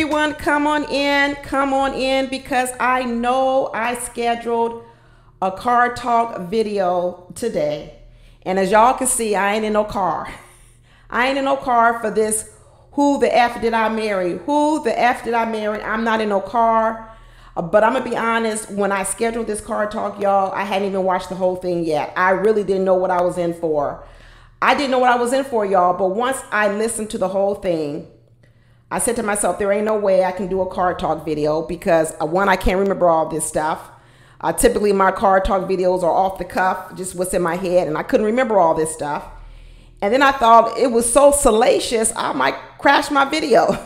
everyone, come on in, because I know I scheduled a car talk video today. And as y'all can see, I ain't in no car. I ain't in no car for this. Who the F did I marry? Who the F did I marry? I'm not in no car. But I'm going to be honest, when I scheduled this car talk, y'all, I hadn't even watched the whole thing yet. I really didn't know what I was in for. I didn't know what I was in for, y'all. But once I listened to the whole thing, I said to myself, there ain't no way I can do a car talk video because, one, I can't remember all this stuff. Typically, my car talk videos are off the cuff, just what's in my head, and I couldn't remember all this stuff. And then I thought it was so salacious, I might crash my video.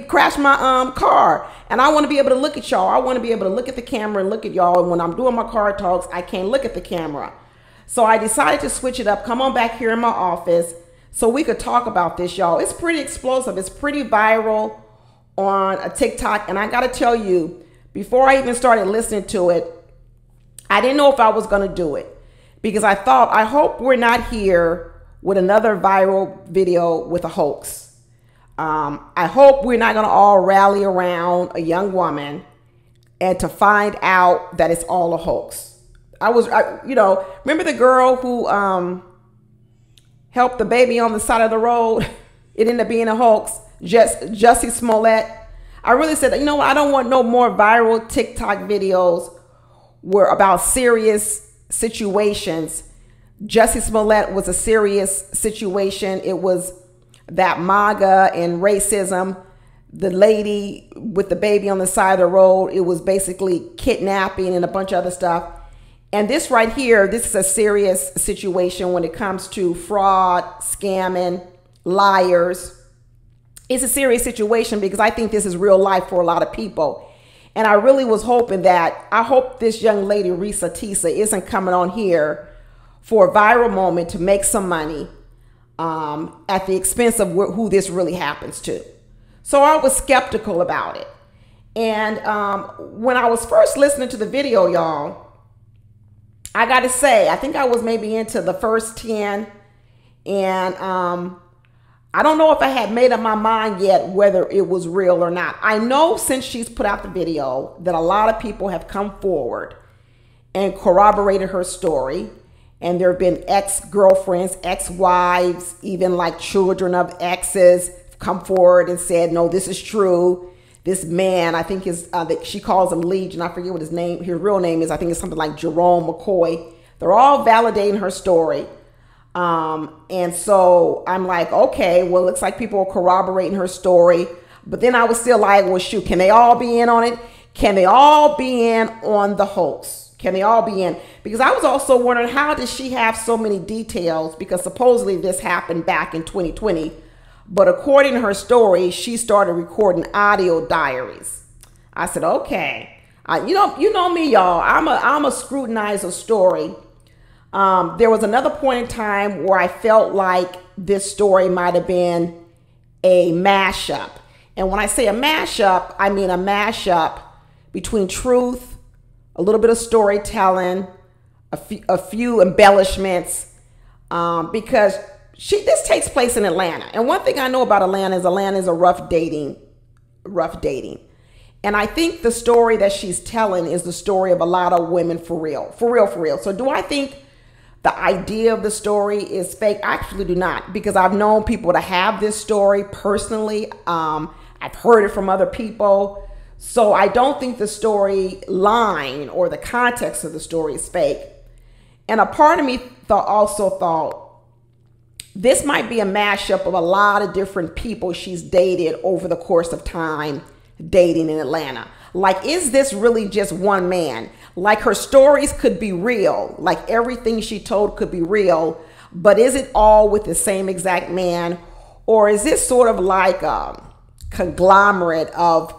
Crash my car. And I want to be able to look at y'all. I want to be able to look at the camera and look at y'all. And when I'm doing my car talks, I can't look at the camera. So I decided to switch it up, come on back here in my office, so we could talk about this, y'all. It's pretty explosive. It's pretty viral on a TikTok. And I got to tell you, before I even started listening to it, I didn't know if I was going to do it because I thought, I hope we're not here with another viral video with a hoax. I hope we're not going to all rally around a young woman and to find out that it's all a hoax. Remember the girl who, helped the baby on the side of the road? It ended up being a hoax. Jussie Smollett. I really said, you know what? I don't want no more viral TikTok videos where about serious situations. Jussie Smollett was a serious situation. It was that MAGA and racism. The lady with the baby on the side of the road, it was basically kidnapping and a bunch of other stuff. And this right here, this is a serious situation when it comes to fraud, scamming, liars. It's a serious situation because I think this is real life for a lot of people. And I really was hoping that, I hope this young lady, Reese isn't coming on here for a viral moment to make some money at the expense of who this really happens to. So I was skeptical about it. And when I was first listening to the video, y'all, I got to say, I think I was maybe into the first 10, and I don't know if I had made up my mind yet whether it was real or not. I know since she's put out the video that a lot of people have come forward and corroborated her story, and there have been ex-girlfriends, ex-wives, even like children of exes come forward and said, no, this is true. This man, I think she calls him Legion. I forget what his real name is. I think it's something like Jerome McCoy. They're all validating her story. And so I'm like, okay, well, it looks like people are corroborating her story. But then I was still like, well, shoot, can they all be in on it? Can they all be in on the hoax? Can they all be in? Because I was also wondering, how does she have so many details? Because supposedly this happened back in 2020. But according to her story, she started recording audio diaries. I said, okay. You know me, y'all. I'm a scrutinizer story. There was another point in time where I felt like this story might have been a mashup. And when I say a mashup, I mean a mashup between truth, a little bit of storytelling, a few embellishments, because this takes place in Atlanta. And one thing I know about Atlanta is a rough dating. And I think the story that she's telling is the story of a lot of women for real. So do I think the idea of the story is fake? I actually do not, because I've known people to have this story personally. I've heard it from other people. So I don't think the story line or the context of the story is fake. And a part of me also thought, this might be a mashup of a lot of different people she's dated over the course of time dating in Atlanta. Like, is this really just one man? Like, her stories could be real. Like, everything she told could be real. But is it all with the same exact man? Or is this sort of like a conglomerate of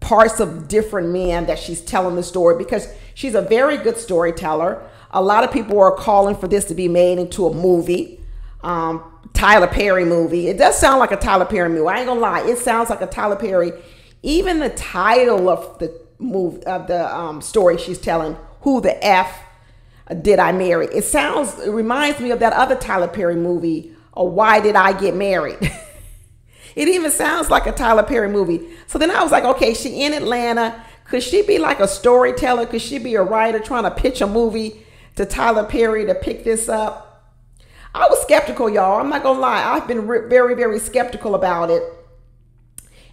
parts of different men that she's telling the story? Because she's a very good storyteller. A lot of people are calling for this to be made into a movie. Tyler Perry movie. It does sound like a Tyler Perry movie. I ain't gonna lie. It sounds like a Tyler Perry. Even the title of the movie, of the story she's telling, Who the F Did I Marry? It reminds me of that other Tyler Perry movie, Why Did I Get Married? It even sounds like a Tyler Perry movie. So then I was like, okay, she in Atlanta. Could she be like a storyteller? Could she be a writer trying to pitch a movie to Tyler Perry to pick this up? I was skeptical, y'all. I'm not going to lie. I've been very, very skeptical about it.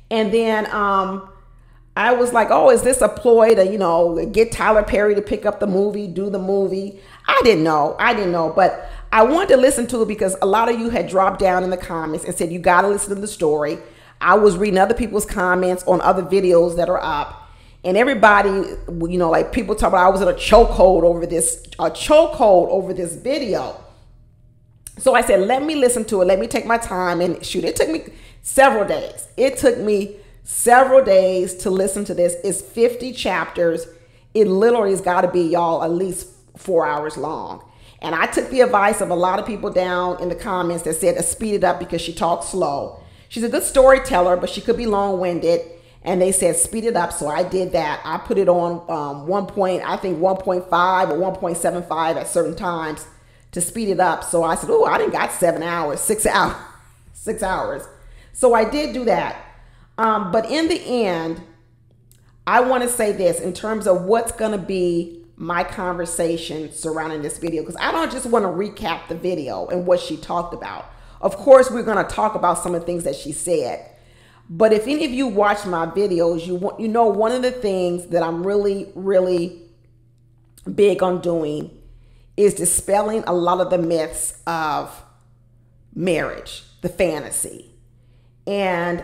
And then I was like, oh, is this a ploy to, get Tyler Perry to pick up the movie, do the movie? I didn't know. But I wanted to listen to it because a lot of you had dropped down in the comments and said, you got to listen to the story. I was reading other people's comments on other videos that are up. And everybody, like people talk about I was in a chokehold over this video. So I said, let me listen to it. Let me take my time. And shoot, it took me several days. To listen to this. It's 50 chapters. It literally has got to be, y'all, at least 4 hours long. And I took the advice of a lot of people down in the comments that said to speed it up because she talks slow. She's a good storyteller, but she could be long-winded. And they said speed it up. So I did that. I put it on 1.5 or 1.75 at certain times to speed it up. So I said, oh, I didn't got 6 hours. So I did do that. But in the end, I want to say this in terms of what's going to be my conversation surrounding this video, because I don't just want to recap the video and what she talked about. Of course, we're going to talk about some of the things that she said. But if any of you watch my videos, you know one of the things that I'm really, really big on doing is dispelling a lot of the myths of marriage, the fantasy. And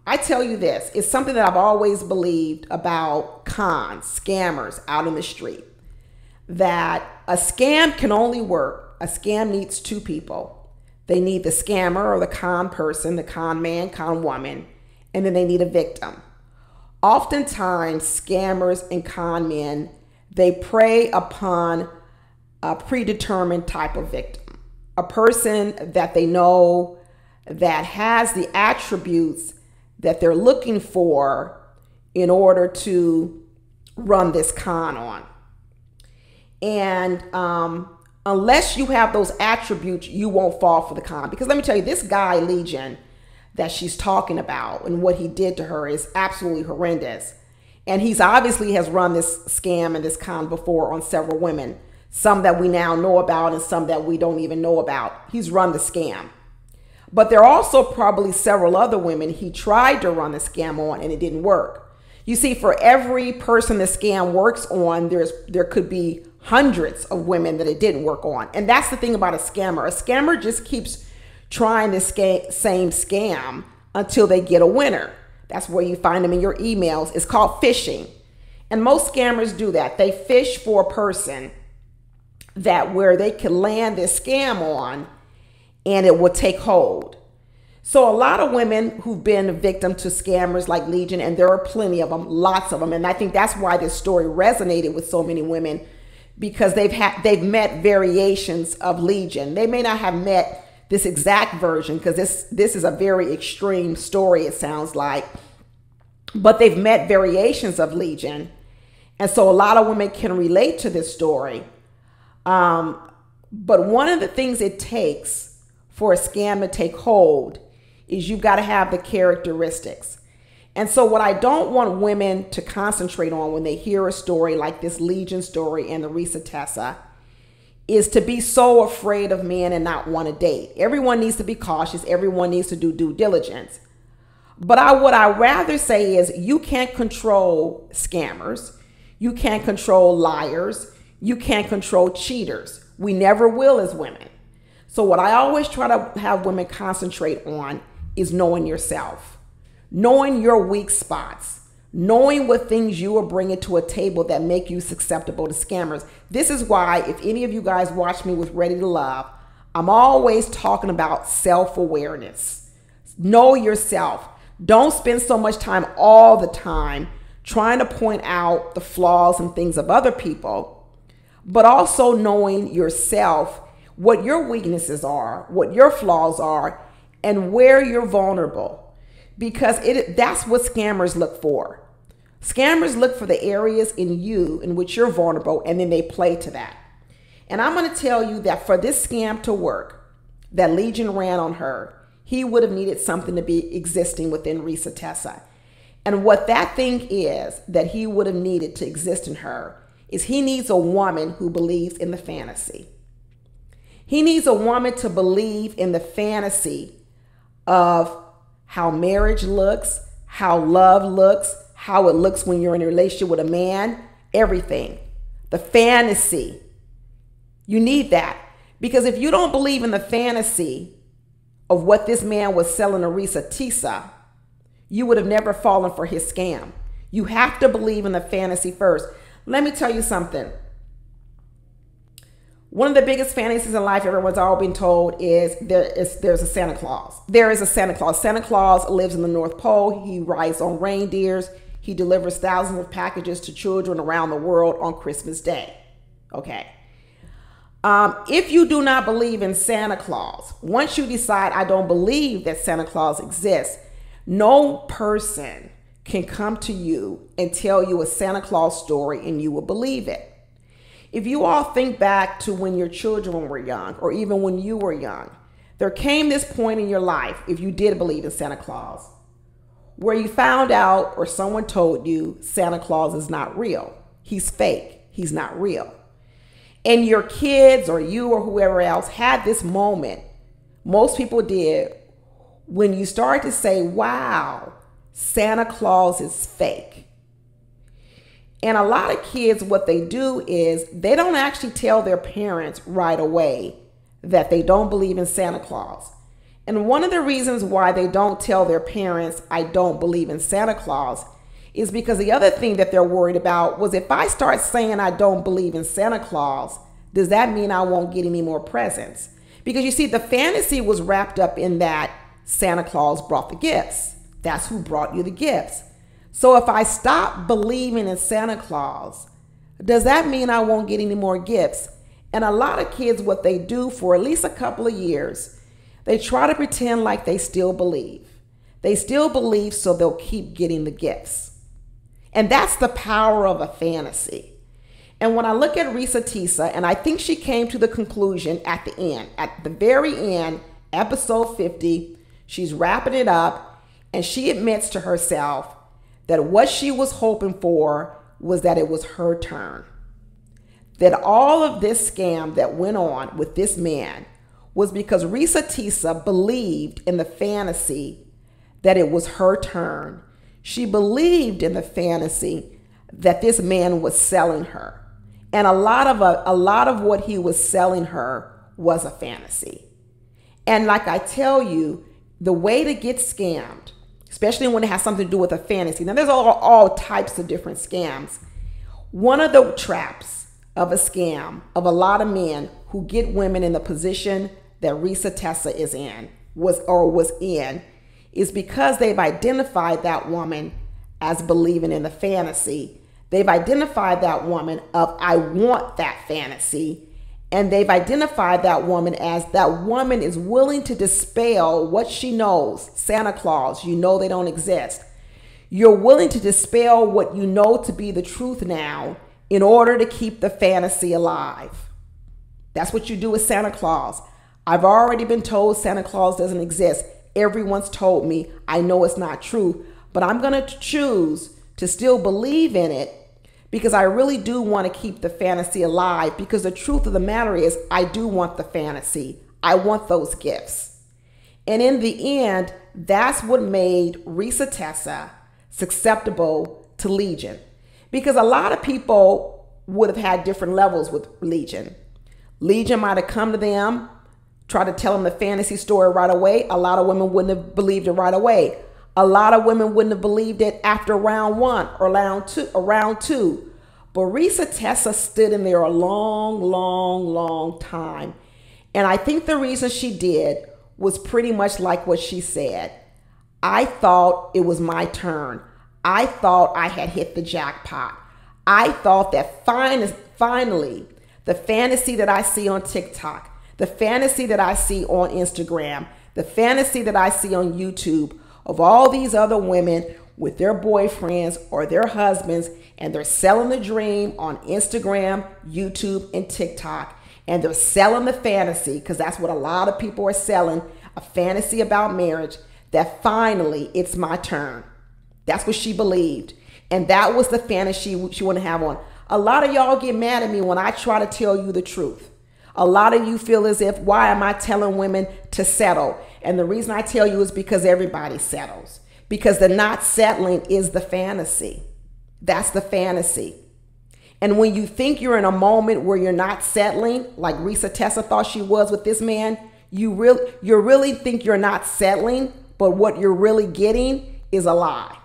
I tell you this, it's something that I've always believed about cons, scammers out in the street, that a scam can only work. A scam needs two people. They need the scammer or the con person, the con man, con woman, and then they need a victim. Oftentimes, scammers and con men, they prey upon a predetermined type of victim, a person that they know that has the attributes that they're looking for in order to run this con on. And unless you have those attributes, you won't fall for the con. Because let me tell you, this guy, Legion, that she's talking about and what he did to her is absolutely horrendous. And he's obviously has run this scam and this con before on several women, some that we now know about and some that we don't even know about. He's run the scam. But there are also probably several other women he tried to run the scam on and it didn't work. You see, for every person the scam works on, there could be hundreds of women that it didn't work on. And that's the thing about a scammer. A scammer just keeps trying the same scam until they get a winner. That's where you find them in your emails. It's called phishing. And most scammers do that. They fish for a person that where they can land this scam on and it will take hold. So a lot of women who've been a victim to scammers like Legion, and there are plenty of them, lots of them. And I think that's why this story resonated with so many women, because they've met variations of Legion. They may not have met this exact version, because this is a very extreme story, it sounds like, but they've met variations of Legion. And so a lot of women can relate to this story. But one of the things it takes for a scam to take hold is you've got to have the characteristics. And so what I don't want women to concentrate on when they hear a story like this Legion story and the Reese Tessa is to be so afraid of men and not want to date. Everyone needs to be cautious. Everyone needs to do due diligence. But what I rather say is you can't control scammers. You can't control liars. You can't control cheaters. We never will as women. So what I always try to have women concentrate on is knowing yourself, knowing your weak spots, knowing what things you are bringing to a table that make you susceptible to scammers. This is why if any of you guys watch me with Ready to Love, I'm always talking about self-awareness. Know yourself. Don't spend so much time all the time trying to point out the flaws and things of other people, but also knowing yourself, what your weaknesses are, what your flaws are, and where you're vulnerable. Because that's what scammers look for. Scammers look for the areas in you in which you're vulnerable, and then they play to that. And I'm going to tell you that for this scam to work, that Legion ran on her, he would have needed something to be existing within Reese Tessa. And what that thing is that he would have needed to exist in her is he needs a woman who believes in the fantasy. He needs a woman to believe in the fantasy of how marriage looks, how love looks, how it looks when you're in a relationship with a man, everything. The fantasy. You need that. Because if you don't believe in the fantasy of what this man was selling to Reese Tessa, you would have never fallen for his scam. You have to believe in the fantasy first. Let me tell you something. One of the biggest fantasies in life everyone's all been told is there's a Santa Claus. There is a Santa Claus. Santa Claus lives in the North Pole. He rides on reindeers. He delivers thousands of packages to children around the world on Christmas Day. Okay. If you do not believe in Santa Claus, once you decide I don't believe that Santa Claus exists, no person can come to you and tell you a Santa Claus story and you will believe it. If you all think back to when your children were young, or even when you were young, there came this point in your life, if you did believe in Santa Claus, where you found out or someone told you Santa Claus is not real. He's fake. He's not real. And your kids or you or whoever else had this moment, most people did, when you start to say, wow, Santa Claus is fake. And a lot of kids, what they do is they don't actually tell their parents right away that they don't believe in Santa Claus. And one of the reasons why they don't tell their parents, I don't believe in Santa Claus, is because the other thing that they're worried about was, if I start saying I don't believe in Santa Claus, does that mean I won't get any more presents? Because you see, the fantasy was wrapped up in that Santa Claus brought the gifts. That's who brought you the gifts. So if I stop believing in Santa Claus, does that mean I won't get any more gifts? And a lot of kids, what they do for at least a couple of years, they try to pretend like they still believe. They still believe, so they'll keep getting the gifts. And that's the power of a fantasy. And when I look at Reese Tessa, and I think she came to the conclusion at the end, at the very end, episode 50, she's wrapping it up, and she admits to herself that what she was hoping for was that it was her turn. That all of this scam that went on with this man was because Reese Tessa believed in the fantasy that it was her turn. She believed in the fantasy that this man was selling her. And a lot of what he was selling her was a fantasy. And like I tell you, the way to get scammed, especially when it has something to do with a fantasy. Now, there's all types of different scams. One of the traps of a scam of a lot of men who get women in the position that Reese Tessa is in, was in, is because they've identified that woman as believing in the fantasy. They've identified that woman of, I want that fantasy. And they've identified that woman as that woman is willing to dispel what she knows. Santa Claus, you know they don't exist. You're willing to dispel what you know to be the truth now in order to keep the fantasy alive. That's what you do with Santa Claus. I've already been told Santa Claus doesn't exist. Everyone's told me. I know it's not true, but I'm going to choose to still believe in it because I really do want to keep the fantasy alive, because the truth of the matter is I do want the fantasy. I want those gifts. And in the end, that's what made Reese Tessa susceptible to Legion, because a lot of people would have had different levels with Legion. Legion might have come to them, tried to tell them the fantasy story right away. A lot of women wouldn't have believed it right away. A lot of women wouldn't have believed it after round one or round two. But Reese Tessa stood in there a long time. And I think the reason she did was pretty much like what she said. I thought it was my turn. I thought I had hit the jackpot. I thought that finally, the fantasy that I see on TikTok, the fantasy that I see on Instagram, the fantasy that I see on YouTube of all these other women with their boyfriends or their husbands, and they're selling the dream on Instagram, YouTube, and TikTok, and they're selling the fantasy, because that's what a lot of people are selling, a fantasy about marriage, that finally it's my turn. That's what she believed. And that was the fantasy she wanted to have on. A lot of y'all get mad at me when I try to tell you the truth. A lot of you feel as if, why am I telling women to settle? And the reason I tell you is because everybody settles. Because the not settling is the fantasy. That's the fantasy. And when you think you're in a moment where you're not settling, like Reese thought she was with this man, you really think you're not settling, but what you're really getting is a lie.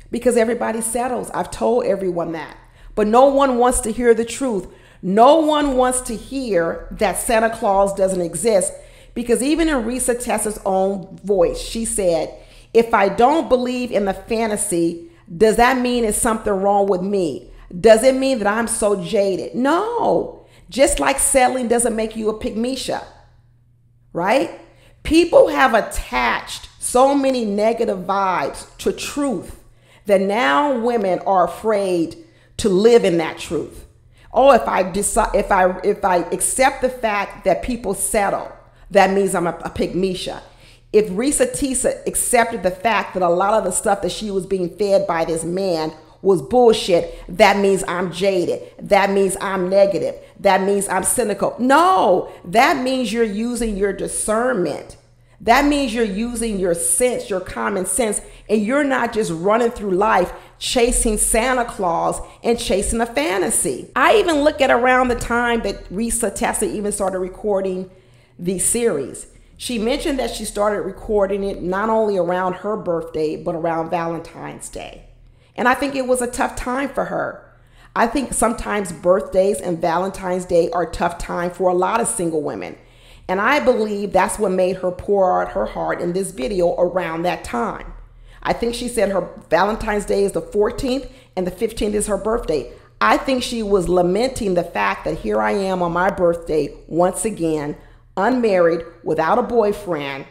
Because everybody settles. I've told everyone that. But no one wants to hear the truth. No one wants to hear that Santa Claus doesn't exist. Because even in Reese Tessa's own voice, she said, if I don't believe in the fantasy, does that mean it's something wrong with me? Does it mean that I'm so jaded? No. Just like settling doesn't make you a pygmisha, right? People have attached so many negative vibes to truth that now women are afraid to live in that truth. Oh, if I accept the fact that people settle, that means I'm a pygmisha. If Reese accepted the fact that a lot of the stuff that she was being fed by this man was bullshit, that means I'm jaded. That means I'm negative. That means I'm cynical. No, that means you're using your discernment. That means you're using your sense, your common sense, and you're not just running through life chasing Santa Claus and chasing a fantasy. I even look at around the time that Reese Tessa even started recording the series. She mentioned that she started recording it not only around her birthday, but around Valentine's Day. And I think it was a tough time for her. I think sometimes birthdays and Valentine's Day are a tough time for a lot of single women. And I believe that's what made her pour out her heart in this video around that time. I think she said her Valentine's Day is the 14th and the 15th is her birthday. I think she was lamenting the fact that here I am on my birthday once again, unmarried, without a boyfriend,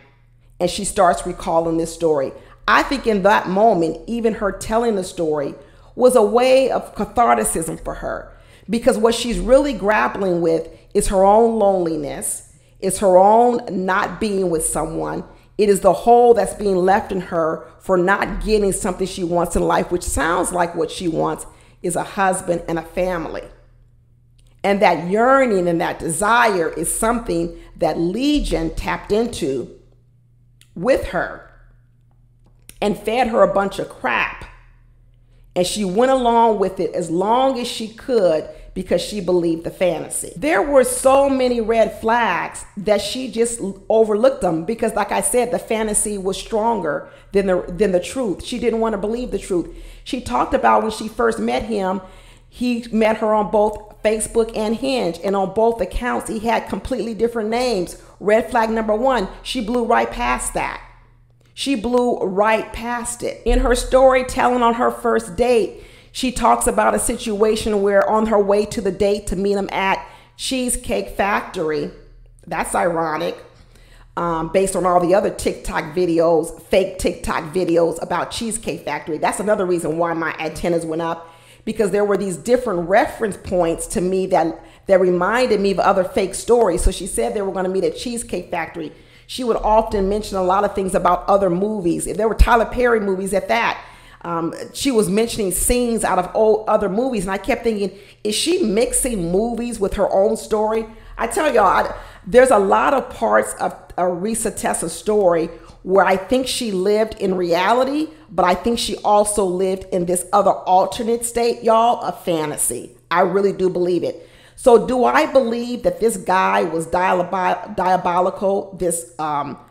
and she starts recalling this story. I think in that moment, even her telling the story was a way of catharticism for her, because what she's really grappling with is her own loneliness, is her own not being with someone. It is the hole that's being left in her for not getting something she wants in life, which sounds like what she wants is a husband and a family. And that yearning and that desire is something that Legion tapped into with her and fed her a bunch of crap. And she went along with it as long as she could because she believed the fantasy. There were so many red flags that she just overlooked them because, like I said, the fantasy was stronger than the truth. She didn't want to believe the truth. She talked about when she first met him, he met her on both Facebook and Hinge, and on both accounts, he had completely different names. Red flag number one, she blew right past that. She blew right past it. In her storytelling on her first date, she talks about a situation where on her way to the date to meet him at Cheesecake Factory. That's ironic, based on all the other TikTok videos, fake TikTok videos about Cheesecake Factory. That's another reason why my antennas went up, because there were these different reference points to me that reminded me of other fake stories. So she said they were going to meet at Cheesecake Factory. She would often mention a lot of things about other movies. If there were Tyler Perry movies at that, she was mentioning scenes out of old other movies. And I kept thinking, is she mixing movies with her own story? I tell y'all, there's a lot of parts of Reese Tessa's story where I think she lived in reality, but I think she also lived in this other alternate state, y'all, of fantasy. I really do believe it. So do I believe that this guy was diabolical, this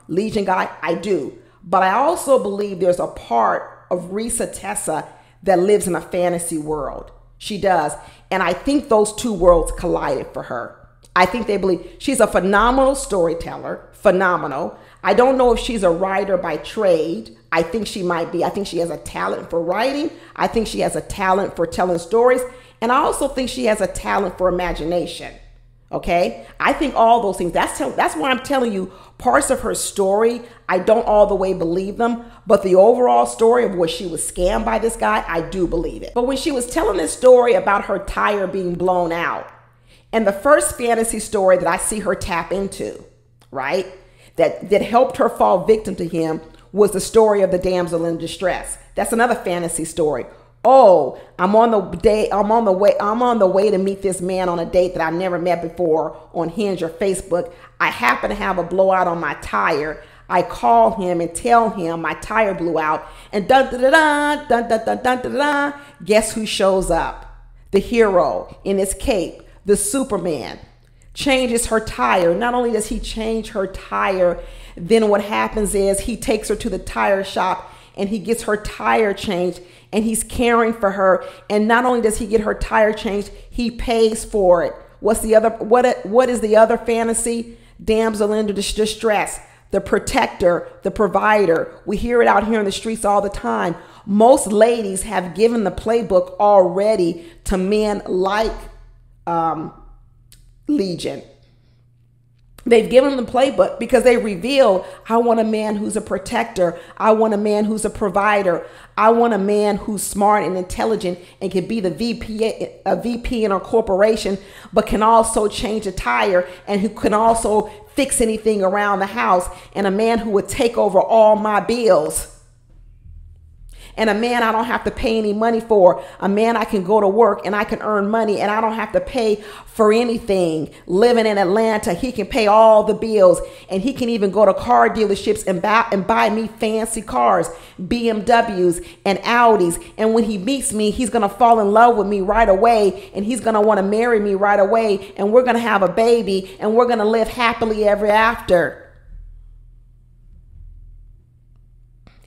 Legion guy? I do. But I also believe there's a part of Reese Tessa that lives in a fantasy world. She does. And I think those two worlds collided for her. I think they believe she's a phenomenal storyteller, phenomenal. I don't know if she's a writer by trade. I think she might be. I think she has a talent for writing. I think she has a talent for telling stories. And I also think she has a talent for imagination. Okay? I think all those things. That's why I'm telling you, parts of her story, I don't all the way believe them. But the overall story of where she was scammed by this guy, I do believe it. But when she was telling this story about her tire being blown out, and the first fantasy story that I see her tap into, right? that helped her fall victim to him was the story of the damsel in distress. That's another fantasy story. Oh, I'm on the way to meet this man on a date that I never met before on Hinge or Facebook. I happen to have a blowout on my tire. I call him and tell him my tire blew out, and dun dun dun dun dun dun dun dun dun. Guess who shows up? The hero in his cape, the Superman, changes her tire. Not only does he change her tire, then what happens is he takes her to the tire shop and he gets her tire changed, and he's caring for her. And not only does he get her tire changed, he pays for it. What is the other fantasy? Damsel in distress, the protector, the provider. We hear it out here in the streets all the time. Most ladies have given the playbook already to men like Legion. They've given them the playbook because they revealed, I want a man who's a protector. I want a man who's a provider. I want a man who's smart and intelligent and can be the VP in a corporation, but can also change a tire and who can also fix anything around the house, and a man who would take over all my bills. And a man I don't have to pay any money for. A man I can go to work and I can earn money and I don't have to pay for anything. Living in Atlanta, he can pay all the bills, and he can even go to car dealerships and buy me fancy cars, BMWs and Audis. And when he meets me, he's going to fall in love with me right away, and he's going to want to marry me right away, and we're going to have a baby, and we're going to live happily ever after.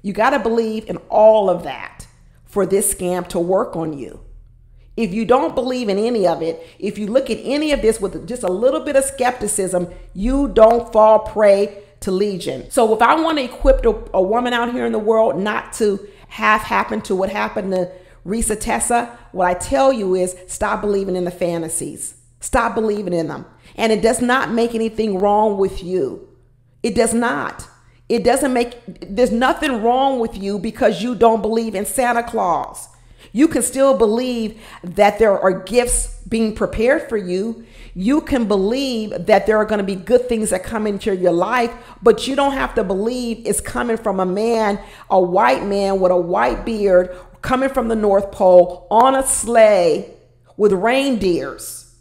You got to believe in all of that for this scam to work on you. If you don't believe in any of it, if you look at any of this with just a little bit of skepticism, you don't fall prey to Legion. So if I want to equip a woman out here in the world not to have happened to what happened to Reese Tessa, what I tell you is stop believing in the fantasies. Stop believing in them. And it does not make anything wrong with you. It does not. It doesn't there's nothing wrong with you because you don't believe in Santa Claus. You can still believe that there are gifts being prepared for you. You can believe that there are going to be good things that come into your life, but you don't have to believe it's coming from a man, a white man with a white beard, coming from the North Pole on a sleigh with reindeers.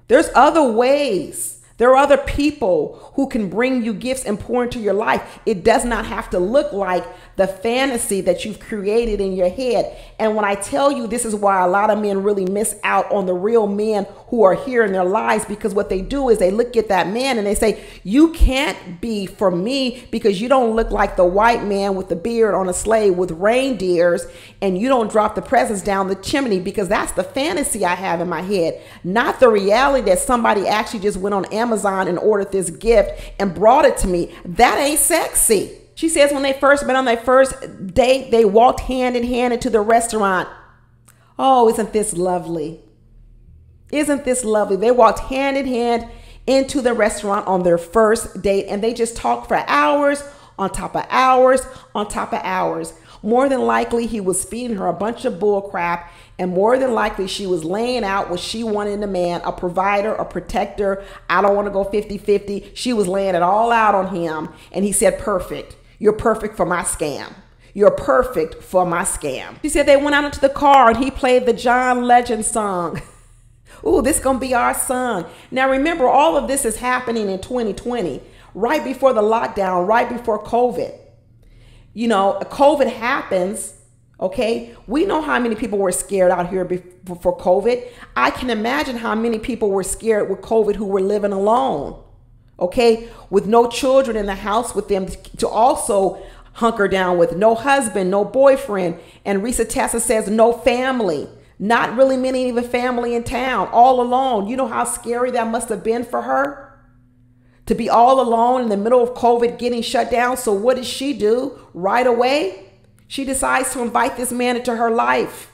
There's other ways. There are other people who can bring you gifts and pour into your life. It does not have to look like the fantasy that you've created in your head. And when I tell you, this is why a lot of men really miss out on the real men who are here in their lives, because what they do is they look at that man and they say, you can't be for me because you don't look like the white man with the beard on a sleigh with reindeers, and you don't drop the presents down the chimney, because that's the fantasy I have in my head, not the reality that somebody actually just went on Amazon and ordered this gift and brought it to me. That ain't sexy. She says when they first met on their first date, they walked hand in hand into the restaurant. Oh, isn't this lovely? Isn't this lovely? They walked hand in hand into the restaurant on their first date, and they just talked for hours on top of hours on top of hours. More than likely, he was feeding her a bunch of bull crap, and more than likely, she was laying out what she wanted in a man, a provider, a protector. I don't want to go 50-50. She was laying it all out on him, and he said, perfect. You're perfect for my scam. You're perfect for my scam. She said they went out into the car, and he played the John Legend song. Ooh, this is going to be our song. Now, remember, all of this is happening in 2020, right before the lockdown, right before COVID. You know, COVID happens, okay? We know how many people were scared out here before COVID. I can imagine how many people were scared with COVID who were living alone, okay? With no children in the house with them to also hunker down with, no husband, no boyfriend. And Reese Tessa says no family, not really many of a family in town, all alone. You know how scary that must have been for her? To be all alone in the middle of COVID getting shut down. So what does she do right away? She decides to invite this man into her life.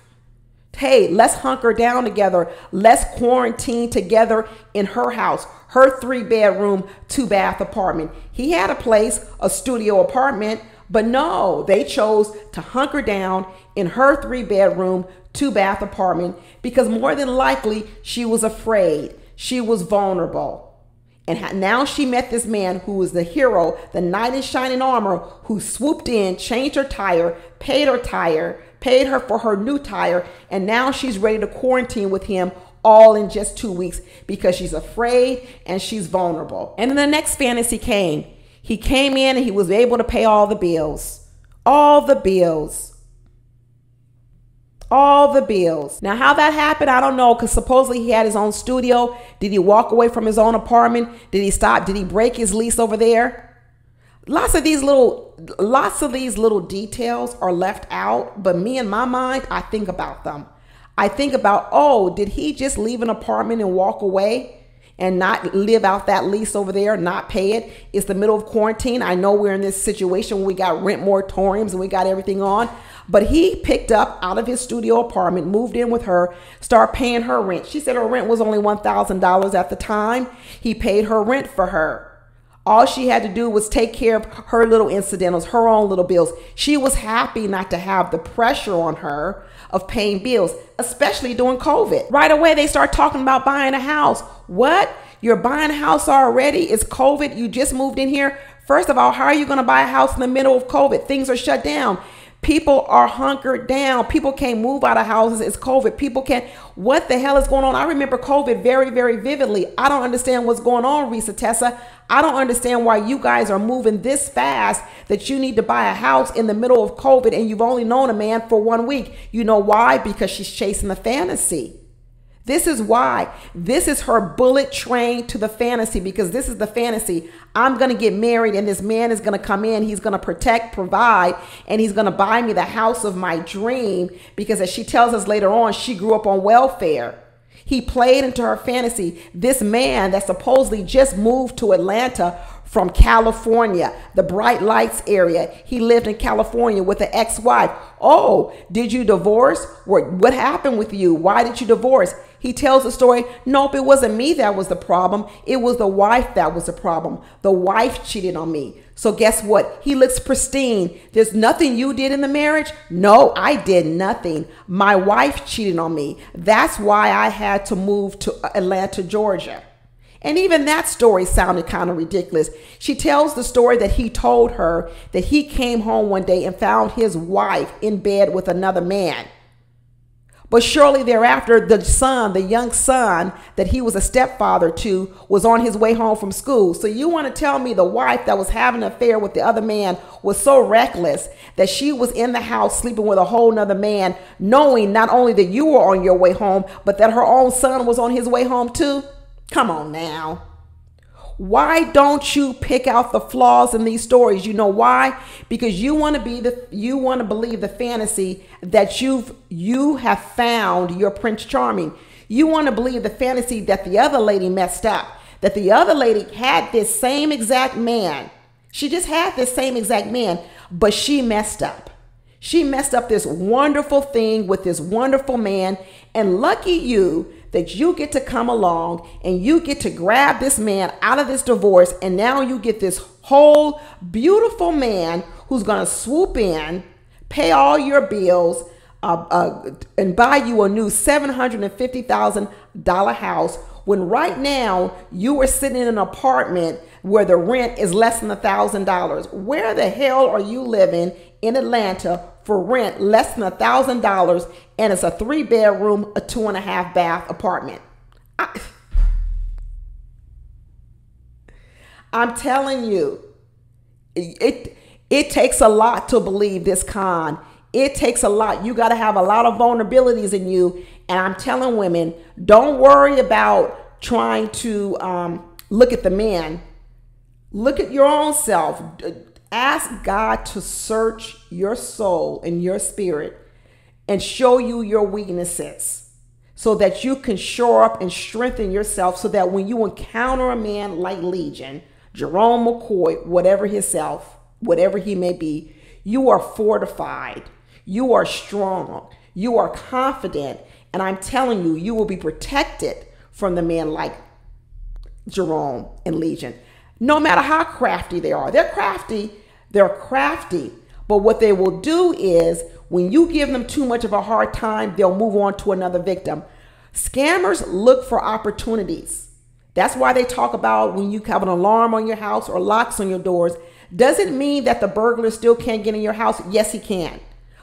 Hey, let's hunker down together. Let's quarantine together in her house, her 3-bedroom, 2-bath apartment. He had a place, a studio apartment, but no, they chose to hunker down in her 3-bedroom, 2-bath apartment because more than likely she was afraid. She was vulnerable. And now she met this man who was the hero, the knight in shining armor, who swooped in, changed her tire, paid her for her new tire. And now she's ready to quarantine with him all in just 2 weeks because she's afraid and she's vulnerable. And then the next fantasy came. He came in and he was able to pay all the bills. All the bills. All the bills. Now, how that happened, I don't know, because supposedly he had his own studio. Did he walk away from his own apartment? Did he stop? Did he break his lease over there? Lots of these little details are left out, but me in my mind, I think about them. I think about, oh, did he just leave an apartment and walk away and not live out that lease over there, not pay it? It's the middle of quarantine. I know we're in this situation where we got rent moratoriums and we got everything on. But he picked up out of his studio apartment, moved in with her, started paying her rent. She said her rent was only $1,000 at the time. He paid her rent for her. All she had to do was take care of her little incidentals, her own little bills. She was happy not to have the pressure on her of paying bills, especially during COVID. Right away, they start talking about buying a house. What? You're buying a house already? It's COVID? You just moved in here? First of all, how are you going to buy a house in the middle of COVID? Things are shut down. People are hunkered down. People can't move out of houses. It's COVID. People can't. What the hell is going on? I remember COVID very, very vividly. I don't understand what's going on, Reese Tessa. I don't understand why you guys are moving this fast that you need to buy a house in the middle of COVID and you've only known a man for 1 week. You know why? Because she's chasing the fantasy. This is why. This is her bullet train to the fantasy, because this is the fantasy. I'm going to get married and this man is going to come in. He's going to protect, provide, and he's going to buy me the house of my dream, because as she tells us later on, she grew up on welfare. He played into her fantasy. This man that supposedly just moved to Atlanta from California, the Bright Lights area. He lived in California with an ex-wife. Oh, did you divorce? What happened with you? Why did you divorce? He tells the story. Nope, it wasn't me that was the problem. It was the wife that was the problem. The wife cheated on me. So guess what? He looks pristine. There's nothing you did in the marriage? No, I did nothing. My wife cheated on me. That's why I had to move to Atlanta, Georgia. And even that story sounded kind of ridiculous. She tells the story that he told her that he came home one day and found his wife in bed with another man. But shortly thereafter, the young son that he was a stepfather to, was on his way home from school. So you want to tell me the wife that was having an affair with the other man was so reckless that she was in the house sleeping with a whole nother man, knowing not only that you were on your way home, but that her own son was on his way home too? Come on now. Why don't you pick out the flaws in these stories? You know why? Because you want to believe the fantasy that you have found your Prince Charming. You want to believe the fantasy that the other lady messed up, that the other lady had this same exact man. She just had this same exact man, but she messed up. She messed up this wonderful thing with this wonderful man, and lucky you that you get to come along and you get to grab this man out of this divorce, and now you get this whole beautiful man who's going to swoop in, pay all your bills, and buy you a new $750,000 house, when right now you are sitting in an apartment where the rent is less than $1,000. Where the hell are you living in Atlanta for rent less than $1,000, and it's a 3-bedroom, a 2.5 bath apartment? I'm telling you, it takes a lot to believe this con. It takes a lot. You got to have a lot of vulnerabilities in you. And I'm telling women, don't worry about trying to look at the man. Look at your own self. Ask God to search your soul and your spirit and show you your weaknesses so that you can shore up and strengthen yourself, so that when you encounter a man like Legion, Jerome McCoy, whatever he may be, you are fortified, you are strong, you are confident, and I'm telling you, you will be protected from the men like Jerome and Legion. No matter how crafty they are, they're crafty, but what they will do is, when you give them too much of a hard time, they'll move on to another victim. Scammers look for opportunities. That's why they talk about when you have an alarm on your house or locks on your doors. Does it mean that the burglar still can't get in your house? Yes, he can.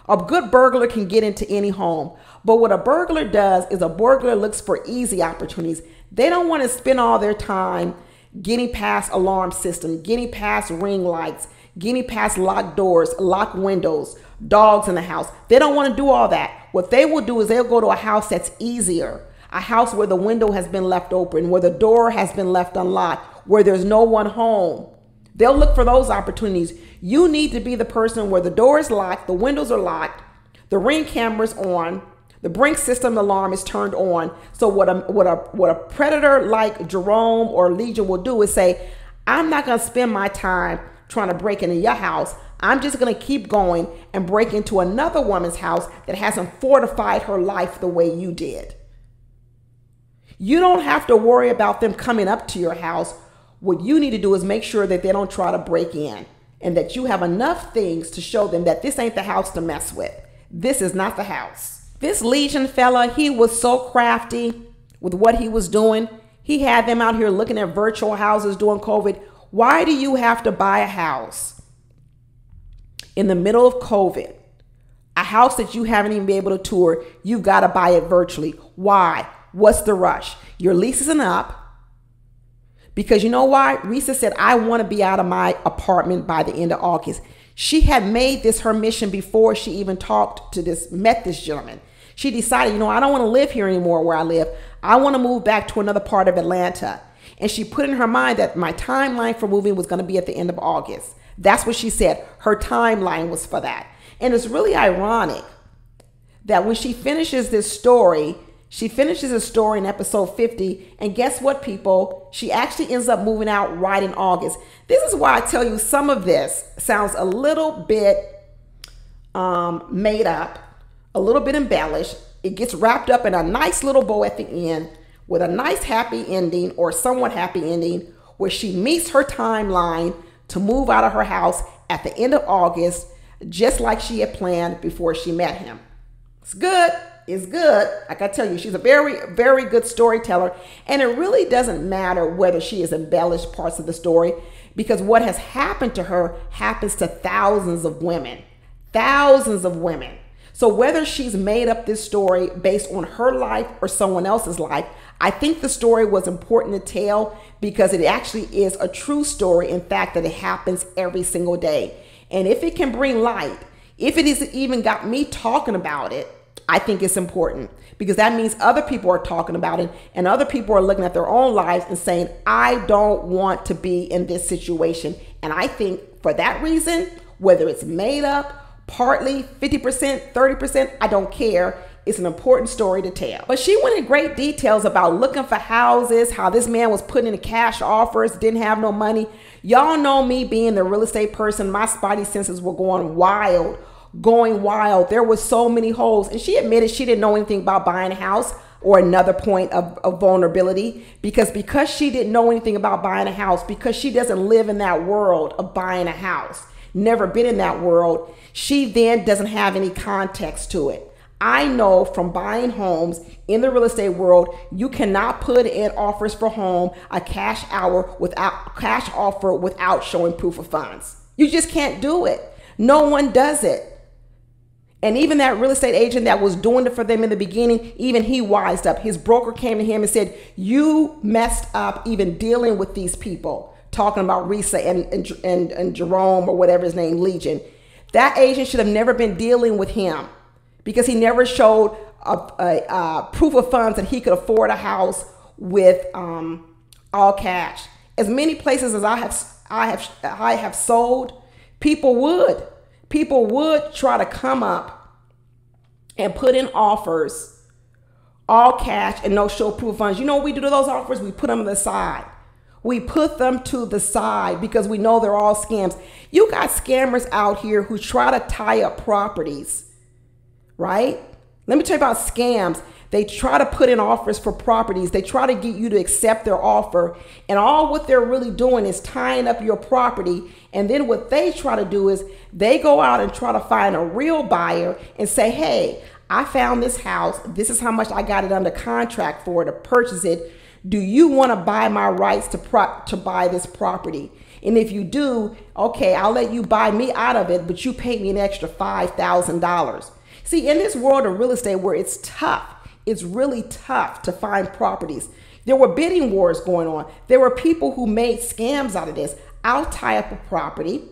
A good burglar can get into any home. But what a burglar does is a burglar looks for easy opportunities. They don't want to spend all their time getting past alarm system, getting past ring lights, getting past locked doors, locked windows, dogs in the house. They don't want to do all that. What they will do is they'll go to a house that's easier, a house where the window has been left open, where the door has been left unlocked, where there's no one home. They'll look for those opportunities. You need to be the person where the door is locked, the windows are locked, the ring camera's on, the Brink system alarm is turned on. So what a predator like Jerome or Legion will do is say, I'm not going to spend my time trying to break into your house. I'm just going to keep going and break into another woman's house that hasn't fortified her life the way you did. You don't have to worry about them coming up to your house. What you need to do is make sure that they don't try to break in and that you have enough things to show them that this ain't the house to mess with. This is not the house. This Legion fella, he was so crafty with what he was doing. He had them out here looking at virtual houses during COVID. Why do you have to buy a house in the middle of COVID? A house that you haven't even been able to tour, you've got to buy it virtually. Why? What's the rush? Your lease isn't up. Because you know why? Reese said, I want to be out of my apartment by the end of August. She had made this her mission before she even met this gentleman. She decided, I don't want to live here anymore where I live. I want to move back to another part of Atlanta. And she put in her mind that my timeline for moving was going to be at the end of August. That's what she said. Her timeline was for that. And it's really ironic that when she finishes this story, in episode 50, and guess what, people? She actually ends up moving out right in August. This is why I tell you some of this sounds a little bit made up, a little bit embellished. It gets wrapped up in a nice little bow at the end with a nice happy ending or somewhat happy ending where she meets her timeline to move out of her house at the end of August, just like she had planned before she met him. It's good. Is good. Like I tell you, she's a very, very good storyteller. And it really doesn't matter whether she has embellished parts of the story, because what has happened to her happens to thousands of women. Thousands of women. So whether she's made up this story based on her life or someone else's life, I think the story was important to tell because it actually is a true story. In fact, that it happens every single day. And if it can bring light, if it has even got me talking about it, I think it's important because that means other people are talking about it and other people are looking at their own lives and saying, I don't want to be in this situation. And I think for that reason, whether it's made up, partly, 50%, 30%, I don't care. It's an important story to tell. But she went in great details about looking for houses, how this man was putting in cash offers, didn't have no money. Y'all know me being the real estate person, my spidey senses were going wild. There were so many holes. And she admitted she didn't know anything about buying a house, or another point of vulnerability, because she didn't know anything about buying a house, because she doesn't live in that world of buying a house, never been in that world, she then doesn't have any context to it. I know from buying homes in the real estate world, you cannot put in offers for home, a cash offer without showing proof of funds. You just can't do it. No one does it. And even that real estate agent that was doing it for them in the beginning, even he wised up. His broker came to him and said, you messed up even dealing with these people, talking about Reese and Jerome or whatever his name, Legion. That agent should have never been dealing with him because he never showed a proof of funds that he could afford a house with all cash. As many places as I have sold, people would try to come up and put in offers, all cash and no show proof of funds. You know what we do to those offers? We put them to the side. We put them to the side because we know they're all scams. You got scammers out here who try to tie up properties, right? Let me tell you about scams. They try to put in offers for properties. They try to get you to accept their offer. And all what they're really doing is tying up your property. And then what they try to do is they go out and try to find a real buyer and say, hey, I found this house. This is how much I got it under contract for to purchase it. Do you want to buy my rights to buy this property? And if you do, okay, I'll let you buy me out of it, but you pay me an extra $5,000. See, in this world of real estate where it's tough, it's really tough to find properties. There were bidding wars going on. There were people who made scams out of this. I'll tie up a property,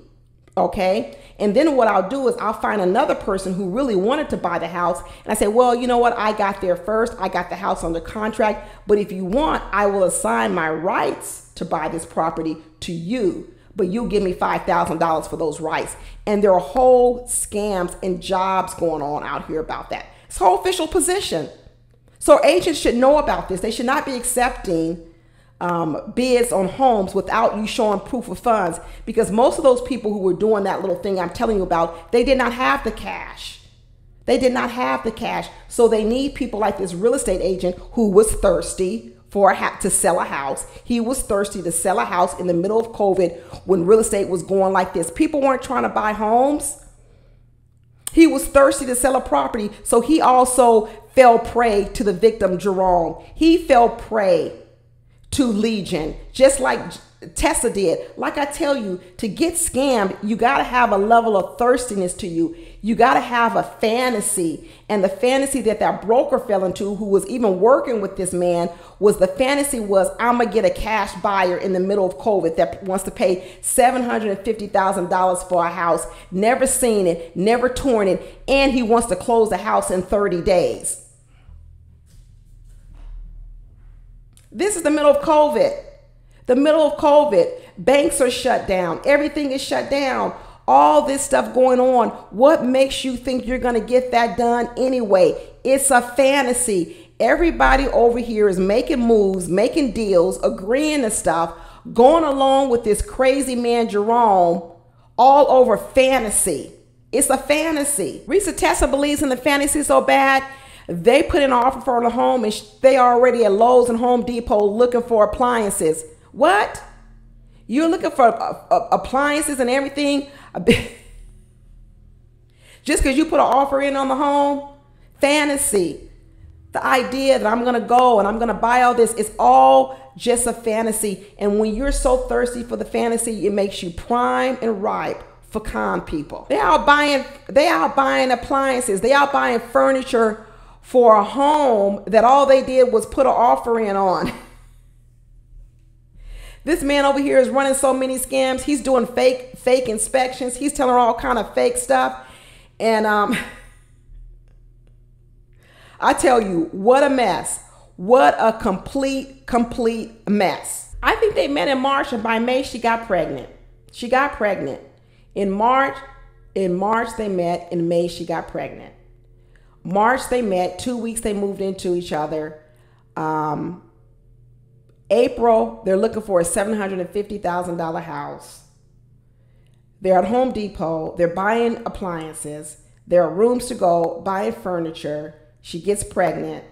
okay? And then what I'll do is I'll find another person who really wanted to buy the house. And I say, well, you know what? I got there first. I got the house under contract. But if you want, I will assign my rights to buy this property to you. But you give me $5,000 for those rights. And there are whole scams and jobs going on out here about that. It's a whole official position. So agents should know about this. They should not be accepting bids on homes without you showing proof of funds, because most of those people who were doing that little thing I'm telling you about, they did not have the cash. They did not have the cash. So they need people like this real estate agent who was thirsty to sell a house. He was thirsty to sell a house in the middle of COVID when real estate was going like this. People weren't trying to buy homes. He was thirsty to sell a property. So he also fell prey to the victim, Jerome. He fell prey to Legion, just like Tessa did. Like I tell you, to get scammed, you got to have a level of thirstiness to you. You got to have a fantasy. And the fantasy that broker fell into, who was even working with this man, was the fantasy was, I'm going to get a cash buyer in the middle of COVID that wants to pay $750,000 for a house, never seen it, never torn it, and he wants to close the house in 30 days. This is the middle of COVID. The middle of COVID. Banks are shut down. Everything is shut down. All this stuff going on. What makes you think you're going to get that done anyway? It's a fantasy. Everybody over here is making moves, making deals, agreeing to stuff, going along with this crazy man, Jerome, all over fantasy. It's a fantasy. Reese Tessa believes in the fantasy so bad. They put in an offer for the home and they already at Lowe's and Home Depot looking for appliances. What? You're looking for appliances and everything? Just because you put an offer in on the home? Fantasy. The idea that I'm going to go and I'm going to buy all this, it's all just a fantasy. And when you're so thirsty for the fantasy, it makes you prime and ripe for con people. They are buying appliances. They are buying furniture for a home that all they did was put an offer in on. This man over here is running so many scams. He's doing fake inspections. He's telling her all kind of fake stuff. And I tell you, what a mess. What a complete mess. I think they met in March, and by May she got pregnant. She got pregnant. In March they met. In May she got pregnant. March they met. 2 weeks they moved into each other. April, they're looking for a $750,000 house. They're at Home Depot. They're buying appliances. There are rooms to go, buying furniture. She gets pregnant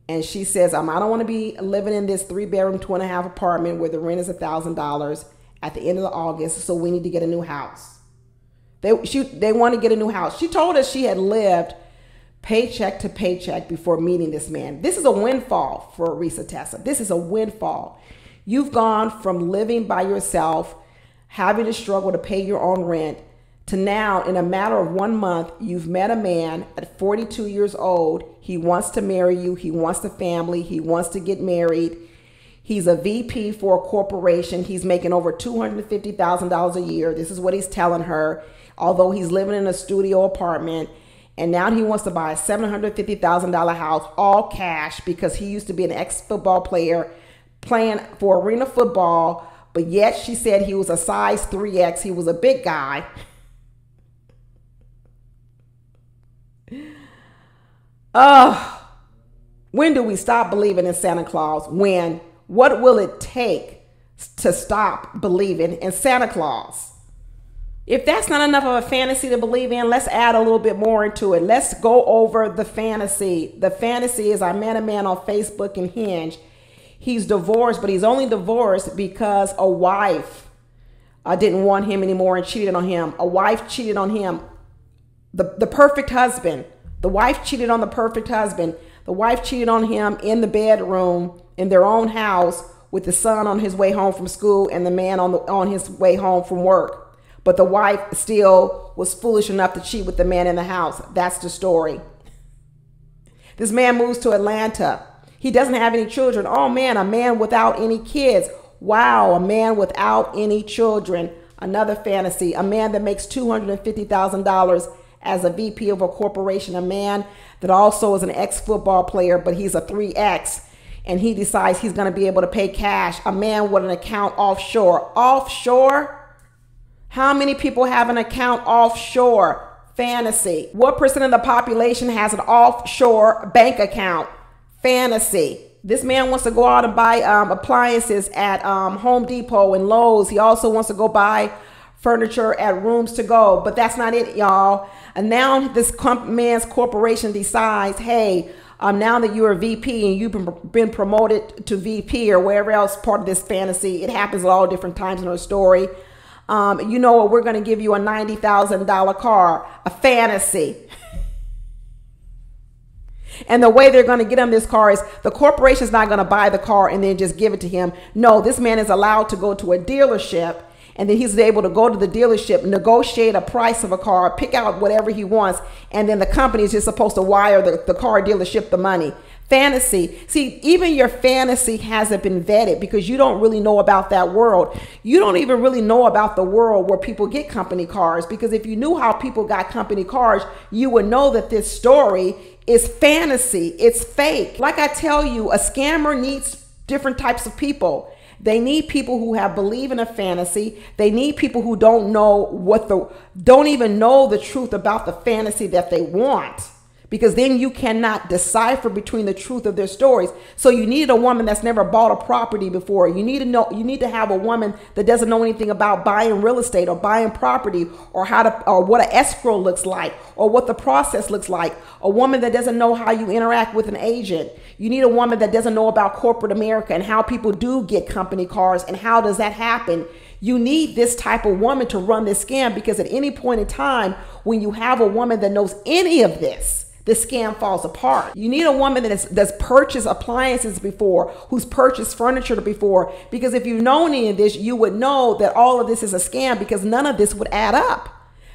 and she says, I don't want to be living in this 3-bedroom, 2.5 apartment where the rent is $1,000 at the end of August. So we need to get a new house. They want to get a new house. She told us she had lived paycheck to paycheck before meeting this man. This is a windfall for Reese Tessa. This is a windfall. You've gone from living by yourself, having to struggle to pay your own rent, to now, in a matter of 1 month, you've met a man at 42 years old. He wants to marry you. He wants a family. He wants to get married. He's a VP for a corporation. He's making over $250,000 a year. This is what he's telling her, although he's living in a studio apartment. And now he wants to buy a $750,000 house, all cash, because he used to be an ex-football player playing for arena football. But yet she said he was a size 3X. He was a big guy. When do we stop believing in Santa Claus? When? What will it take to stop believing in Santa Claus? If that's not enough of a fantasy to believe in, let's add a little bit more into it. Let's go over the fantasy. The fantasy is I met a man on Facebook and Hinge. He's divorced, but he's only divorced because a wife didn't want him anymore and cheated on him. A wife cheated on him. The perfect husband. The wife cheated on the perfect husband. The wife cheated on him in the bedroom in their own house with the son on his way home from school and the man on his way home from work. But the wife still was foolish enough to cheat with the man in the house. That's the story. This man moves to Atlanta. He doesn't have any children. Oh man, a man without any kids. Wow, a man without any children. Another fantasy. A man that makes $250,000 as a VP of a corporation. A man that also is an ex-football player, but he's a 3X. And he decides he's going to be able to pay cash. A man with an account offshore. Offshore? How many people have an account offshore? Fantasy. What percent of the population has an offshore bank account? Fantasy. This man wants to go out and buy appliances at Home Depot and Lowe's. He also wants to go buy furniture at Rooms to Go. But that's not it, y'all. And now this man's corporation decides, hey, now that you're a VP and you've been promoted to VP or wherever else part of this fantasy, it happens at all different times in our story. You know what? We're going to give you a $90,000 car, a fantasy. And the way they're going to get him this car is the corporation's not going to buy the car and then just give it to him. No, this man is allowed to go to a dealership, and then he's able to go to the dealership, negotiate a price of a car, pick out whatever he wants, and then the company is just supposed to wire the car dealership the money. Fantasy. See, even your fantasy hasn't been vetted because you don't really know about that world. You don't even really know about the world where people get company cars, because if you knew how people got company cars, you would know that this story is fantasy. It's fake. Like I tell you, a scammer needs different types of people. They need people who believe in a fantasy. They need people who don't even know the truth about the fantasy that they want, because then you cannot decipher between the truth of their stories. So you need a woman that's never bought a property before. You need to have a woman that doesn't know anything about buying real estate or buying property, or what an escrow looks like, or what the process looks like. A woman that doesn't know how you interact with an agent. You need a woman that doesn't know about corporate America and how people do get company cars and how does that happen. You need this type of woman to run this scam, because at any point in time, when you have a woman that knows any of this, the scam falls apart. You need a woman that's purchased appliances before, who's purchased furniture before, because if you know any of this, you would know that all of this is a scam, because none of this would add up.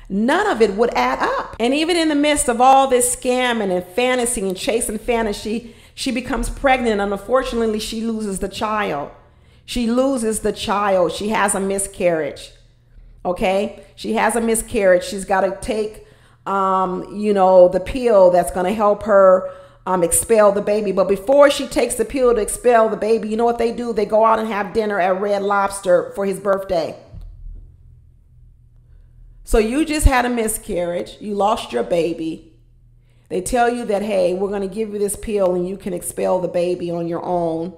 None of it would add up. And even in the midst of all this scamming and fantasy and chasing fantasy, she becomes pregnant, and unfortunately she loses the child. She loses the child. She has a miscarriage. Okay? She has a miscarriage. She's got to take the pill that's going to help her expel the baby. But before she takes the pill to expel the baby, you know what they do? They go out and have dinner at Red Lobster for his birthday. So you just had a miscarriage. You lost your baby. They tell you that, hey, we're going to give you this pill and you can expel the baby on your own.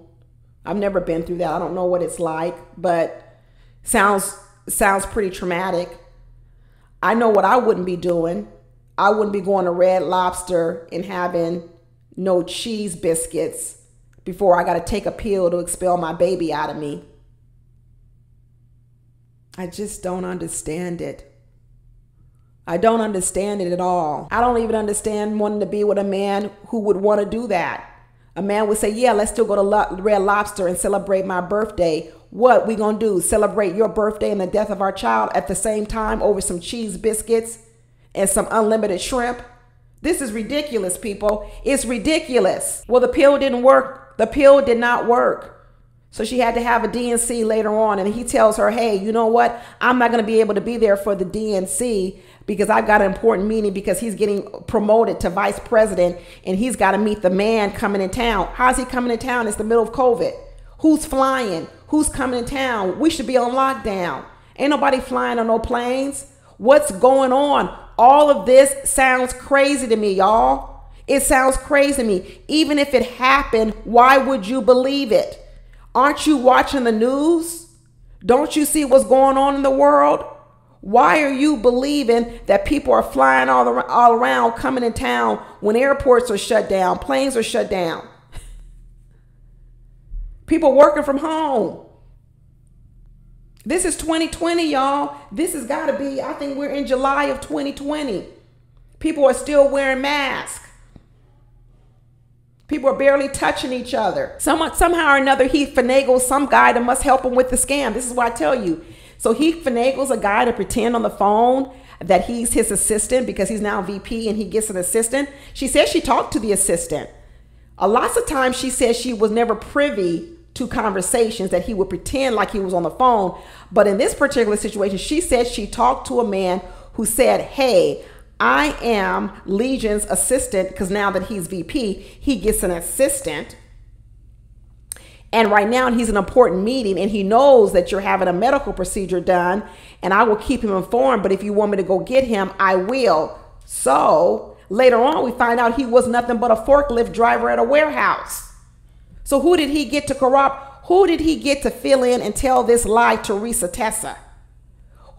I've never been through that. I don't know what it's like, but sounds pretty traumatic. I know what I wouldn't be doing. I wouldn't be going to Red Lobster and having no cheese biscuits before I got to take a pill to expel my baby out of me. I just don't understand it. I don't understand it at all. I don't even understand wanting to be with a man who would want to do that. A man would say, yeah, let's still go to Red Lobster and celebrate my birthday. What we gonna do? Celebrate your birthday and the death of our child at the same time over some cheese biscuits and some unlimited shrimp? This is ridiculous, people. It's ridiculous. Well, the pill didn't work. The pill did not work. So she had to have a DNC later on. And he tells her, hey, you know what? I'm not going to be able to be there for the DNC because I've got an important meeting, because he's getting promoted to vice president and he's got to meet the man coming in town. How's he coming in town? It's the middle of COVID. Who's flying? Who's coming in town? We should be on lockdown. Ain't nobody flying on no planes. What's going on? All of this sounds crazy to me, y'all. It sounds crazy to me. Even if it happened, why would you believe it? Aren't you watching the news? Don't you see what's going on in the world? Why are you believing that people are flying all around, coming in town when airports are shut down, planes are shut down? People working from home. This is 2020, y'all. This has got to be, I think we're in July of 2020. People are still wearing masks. People are barely touching each other. Somehow or another, he finagles some guy that must help him with the scam. This is why I tell you. So he finagles a guy to pretend on the phone that he's his assistant because he's now VP and he gets an assistant. She says she talked to the assistant. Lots of times she says she was never privy to conversations, that he would pretend like he was on the phone. But in this particular situation, she said she talked to a man who said, hey, I am Legion's assistant, because now that he's VP, he gets an assistant. And right now he's in an important meeting and he knows that you're having a medical procedure done, and I will keep him informed. But if you want me to go get him, I will. So later on, we find out he was nothing but a forklift driver at a warehouse. So who did he get to corrupt? Who did he get to fill in and tell this lie to Reese Tessa?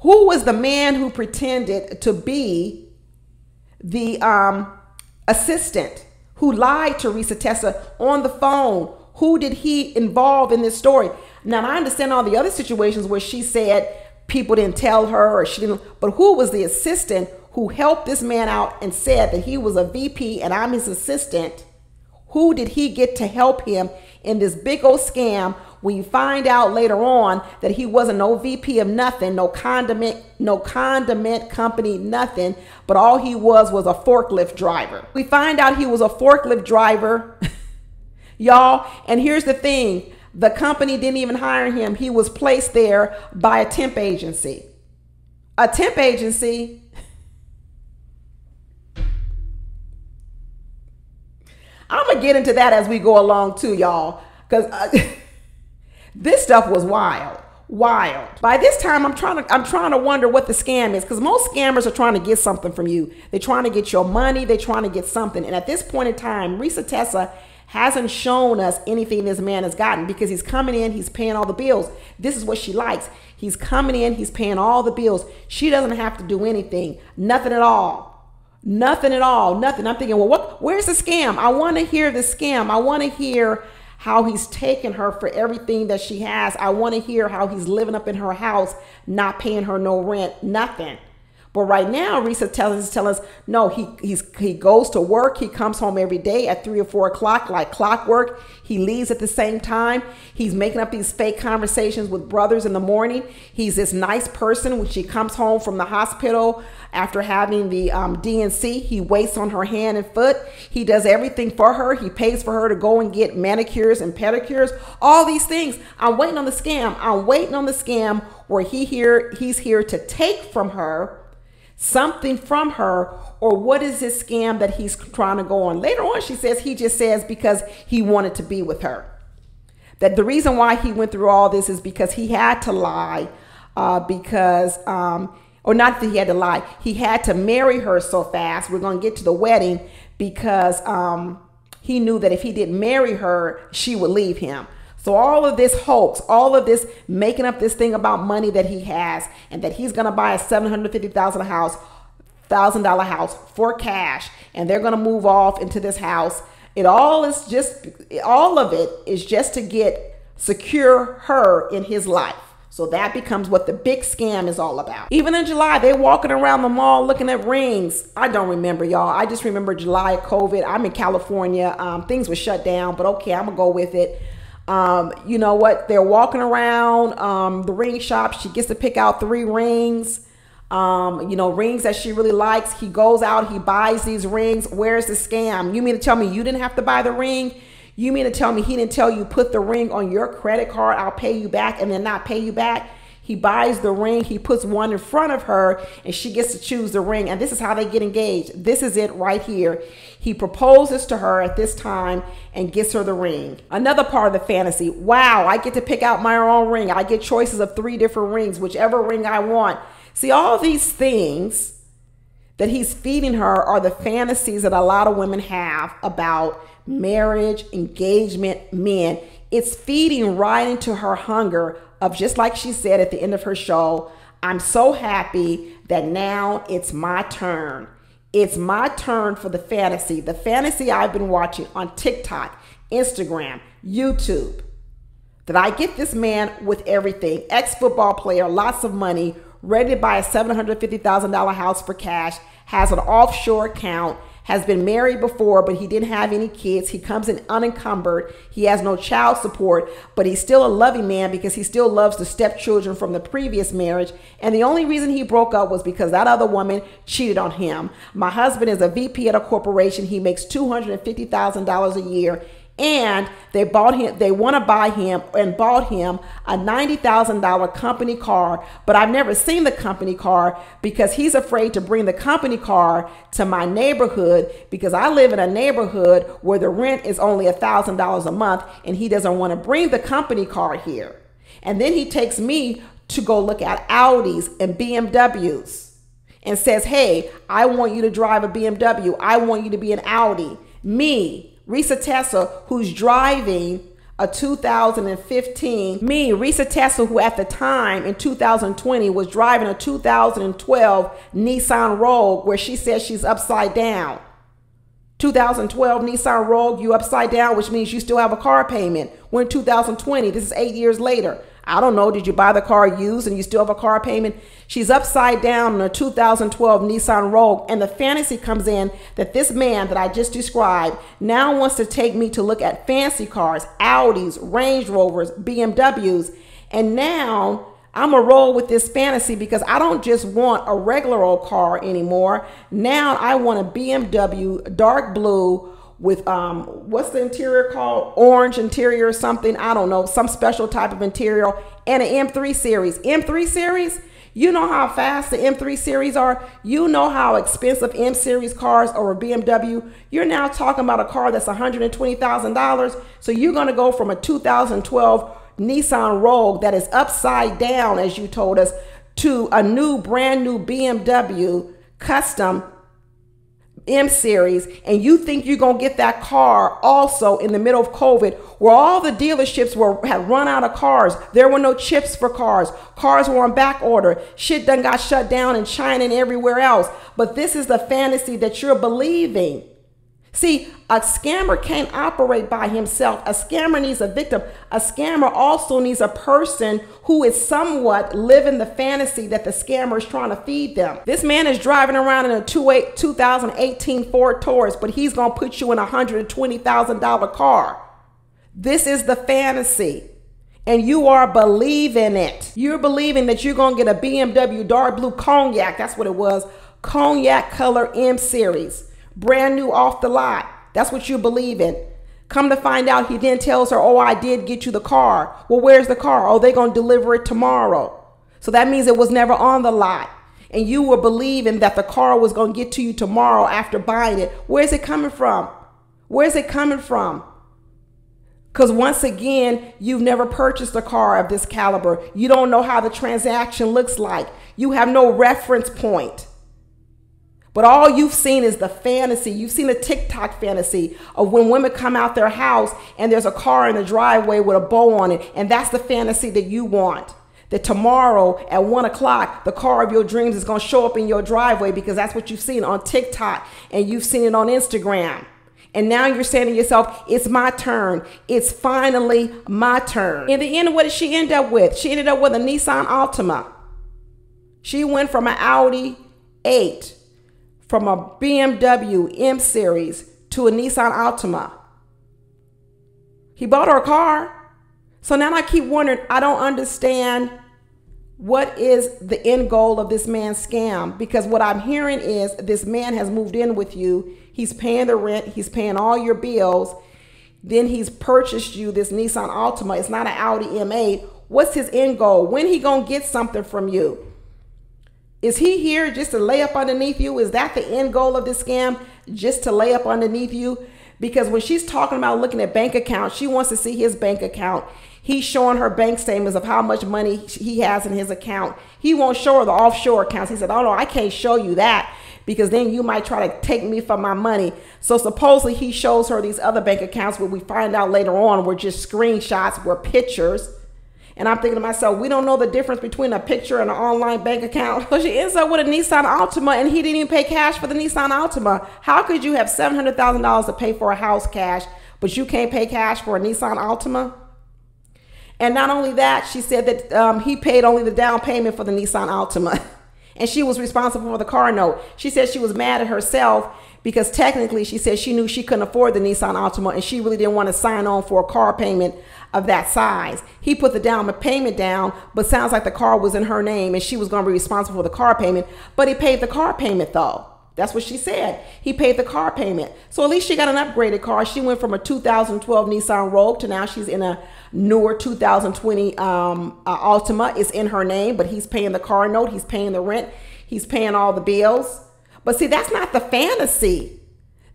Who was the man who pretended to be the assistant who lied to Reese Tessa on the phone? Who did he involve in this story? Now, I understand all the other situations where she said people didn't tell her or she didn't, but who was the assistant who helped this man out and said that he was a VP and I'm his assistant? Who did he get to help him in this big old scam when you find out later on that he wasn't no VP of nothing, no condiment company, nothing, but all he was a forklift driver. We find out he was a forklift driver, y'all, and here's the thing. The company didn't even hire him. He was placed there by a temp agency. A temp agency. I'm going to get into that as we go along too, y'all, because this stuff was wild. By this time, I'm trying to wonder what the scam is, because most scammers are trying to get something from you. They're trying to get your money. They're trying to get something. And at this point in time, Reese Tessa hasn't shown us anything this man has gotten, because he's coming in, he's paying all the bills. This is what she likes. He's coming in, he's paying all the bills. She doesn't have to do anything, nothing at all. Nothing at all, nothing. I'm thinking, well, where's the scam? I want to hear the scam. I want to hear how he's taken her for everything that she has. I want to hear how he's living up in her house, not paying her no rent, nothing. But right now, Reese telling us, no, he goes to work. He comes home every day at 3 or 4 o'clock, like clockwork. He leaves at the same time. He's making up these fake conversations with brothers in the morning. He's this nice person. When she comes home from the hospital after having the DNC, he waits on her hand and foot. He does everything for her. He pays for her to go and get manicures and pedicures, all these things. I'm waiting on the scam. I'm waiting on the scam where he's here to take from her something from her, or what is this scam that he's trying to go on? Later on, she says he just says because he wanted to be with her. That the reason why he went through all this is because he had to lie, or not that he had to lie, he had to marry her so fast. We're going to get to the wedding because he knew that if he didn't marry her, she would leave him. So all of this hoax, all of this making up this thing about money that he has, and that he's going to buy a $750,000 house for cash, and they're going to move off into this house. All of it is just to secure her in his life. So that becomes what the big scam is all about. Even in July, they're walking around the mall looking at rings. I don't remember, y'all. I just remember July of COVID. I'm in California. Things were shut down, but okay, I'm gonna go with it. You know what? They're walking around the ring shop. She gets to pick out 3 rings, rings that she really likes. He goes out, he buys these rings. Where's the scam? You mean to tell me you didn't have to buy the ring? You mean to tell me he didn't tell you put the ring on your credit card, I'll pay you back, and then not pay you back? He buys the ring, he puts one in front of her, and she gets to choose the ring. And this is how they get engaged. This is it right here. He proposes to her at this time and gets her the ring. Another part of the fantasy. Wow, I get to pick out my own ring. I get choices of 3 different rings, whichever ring I want. See, all these things that he's feeding her are the fantasies that a lot of women have about marriage, engagement, men. It's feeding right into her hunger of, just like she said at the end of her show, I'm so happy that now it's my turn. It's my turn for the fantasy I've been watching on TikTok, Instagram, YouTube, that I get this man with everything. Ex-football player, lots of money, ready to buy a $750,000 house for cash, has an offshore account, has been married before, but he didn't have any kids. He comes in unencumbered. He has no child support, but he's still a loving man because he still loves the stepchildren from the previous marriage. And the only reason he broke up was because that other woman cheated on him. My husband is a VP at a corporation. He makes $250,000 a year. And they want to buy him and bought him a $90,000 company car, but I've never seen the company car because he's afraid to bring the company car to my neighborhood because I live in a neighborhood where the rent is only $1,000 a month, and he doesn't want to bring the company car here. And then he takes me to go look at Audis and BMWs and says, hey, I want you to drive a BMW. I want you to be an Audi. Me, Reese who's driving a 2015, Reese who at the time in 2020 was driving a 2012 Nissan Rogue, where she says she's upside down. 2012 Nissan Rogue, you upside down, which means you still have a car payment. We're in 2020, this is 8 years later. I don't know, did you buy the car used and you still have a car payment? She's upside down in a 2012 Nissan Rogue, and the fantasy comes in that this man that I just described now wants to take me to look at fancy cars, Audis, Range Rovers, BMWs, and now I'm gonna roll with this fantasy because I don't just want a regular old car anymore. Now I want a BMW dark blue with what's the interior called? Orange interior or something. I don't know, some special type of interior, and an M3 series. M3 series, you know how fast the M3 series are. You know how expensive M series cars or a BMW. You're now talking about a car that's $120,000. So you're gonna go from a 2012 Nissan Rogue that is upside down, as you told us, to a brand new BMW custom M series, and you think you're gonna get that car also in the middle of COVID, where all the dealerships had run out of cars. There were no chips for cars. Cars were on back order. Shit done got shut down in China and everywhere else. But this is the fantasy that you're believing. See, a scammer can't operate by himself. A scammer needs a victim. A scammer also needs a person who is somewhat living the fantasy that the scammer is trying to feed them. This man is driving around in a 2018 Ford Taurus, but he's going to put you in a $120,000 car. This is the fantasy. And you are believing it. You're believing that you're going to get a BMW dark blue cognac. That's what it was. Cognac color M series. Brand new off the lot. That's what you believe in. Come to find out, he then tells her, oh, I did get you the car. Well, where's the car? Oh, they're going to deliver it tomorrow. So that means it was never on the lot. And you were believing that the car was going to get to you tomorrow after buying it. Where's it coming from? Where's it coming from? Because once again, you've never purchased a car of this caliber. You don't know how the transaction looks like. You have no reference point. But all you've seen is the fantasy. You've seen a TikTok fantasy of when women come out their house and there's a car in the driveway with a bow on it. And that's the fantasy that you want. That tomorrow at 1 o'clock, the car of your dreams is going to show up in your driveway because that's what you've seen on TikTok and you've seen it on Instagram. And now you're saying to yourself, it's my turn. It's finally my turn. In the end, what did she end up with? She ended up with a Nissan Altima. She went from an Audi 8. From a BMW M series to a Nissan Altima. He bought her a car. So now I keep wondering, I don't understand what is the end goal of this man's scam, because what I'm hearing is this man has moved in with you. He's paying the rent. He's paying all your bills. Then he's purchased you this Nissan Altima. It's not an Audi M8. What's his end goal? When he gonna get something from you? Is he here just to lay up underneath you? Is that the end goal of this scam? Just to lay up underneath you? Because when she's talking about looking at bank accounts, she wants to see his bank account. He's showing her bank statements of how much money he has in his account. He won't show her the offshore accounts. He said, oh no, I can't show you that because then you might try to take me for my money. So supposedly he shows her these other bank accounts, where we find out later on were just screenshots, were pictures. And I'm thinking to myself, we don't know the difference between a picture and an online bank account. So she ends up with a Nissan Altima, and he didn't even pay cash for the Nissan Altima. How could you have $700,000 to pay for a house cash, but you can't pay cash for a Nissan Altima? And not only that, she said that he paid only the down payment for the Nissan Altima. And she was responsible for the car note. She said she was mad at herself because technically she said she knew she couldn't afford the Nissan Altima and she really didn't want to sign on for a car payment of that size. He put the down payment down, but sounds like the car was in her name and she was going to be responsible for the car payment, but he paid the car payment though. That's what she said. He paid the car payment. So at least she got an upgraded car. She went from a 2012 Nissan Rogue to now she's in a newer 2020 Altima. It's in her name, but he's paying the car note. He's paying the rent. He's paying all the bills. But see, that's not the fantasy.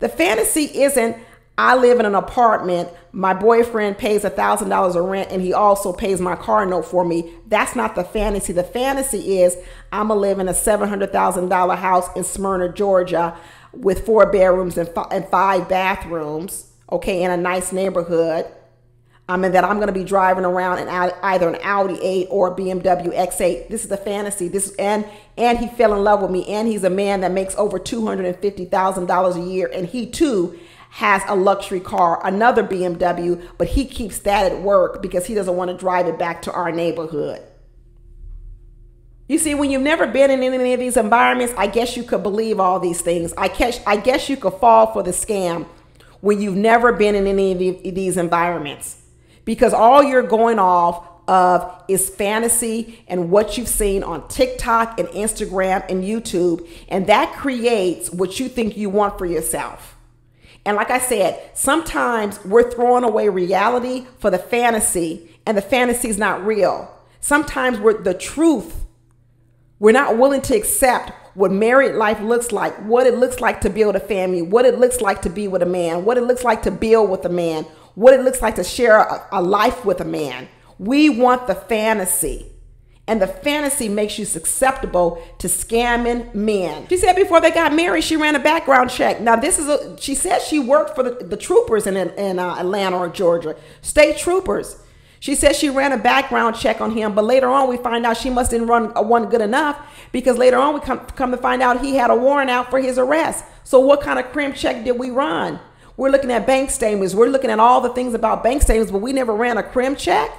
The fantasy isn't, I live in an apartment, my boyfriend pays $1,000 of rent and he also pays my car note for me. That's not the fantasy. The fantasy is I'm gonna live in a $700,000 house in Smyrna, Georgia with 4 bedrooms and 5 bathrooms, okay, in a nice neighborhood. And that I'm gonna be driving around in either an Audi 8 or a BMW X8. This is the fantasy. And he fell in love with me, and he's a man that makes over $250,000 a year, and he too has a luxury car, another BMW, but he keeps that at work because he doesn't want to drive it back to our neighborhood. You see, when you've never been in any of these environments, I guess you could believe all these things. I guess you could fall for the scam when you've never been in any of these environments, because all you're going off of is fantasy and what you've seen on TikTok and Instagram and YouTube, and that creates what you think you want for yourself. And like I said, sometimes we're throwing away reality for the fantasy, and the fantasy is not real. Sometimes the truth, we're not willing to accept what married life looks like, what it looks like to build a family, what it looks like to be with a man, what it looks like to build with a man, what it looks like to share a life with a man. We want the fantasy. And the fantasy makes you susceptible to scamming men. She said before they got married, she ran a background check. Now she said she worked for the troopers in Atlanta or Georgia, state troopers. She said she ran a background check on him, but later on we find out she must didn't run one good enough, because later on we come to find out he had a warrant out for his arrest. So what kind of crim check did we run? We're looking at bank statements. We're looking at all the things about bank statements, but we never ran a crim check.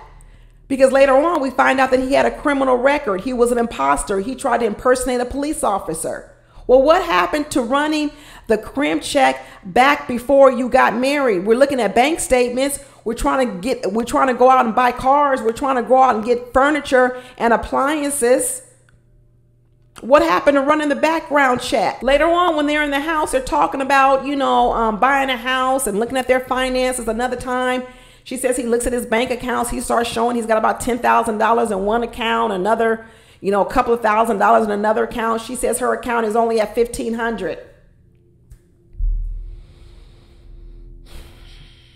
Because later on, we find out that he had a criminal record. He was an imposter. He tried to impersonate a police officer. Well, what happened to running the crim check back before you got married? We're looking at bank statements. We're trying to go out and buy cars. We're trying to go out and get furniture and appliances. What happened to running the background check? Later on, when they're in the house, they're talking about, buying a house and looking at their finances another time. She says he looks at his bank accounts. He starts showing he's got about $10,000 in one account, another, a couple of $1,000s in another account. She says her account is only at $1,500.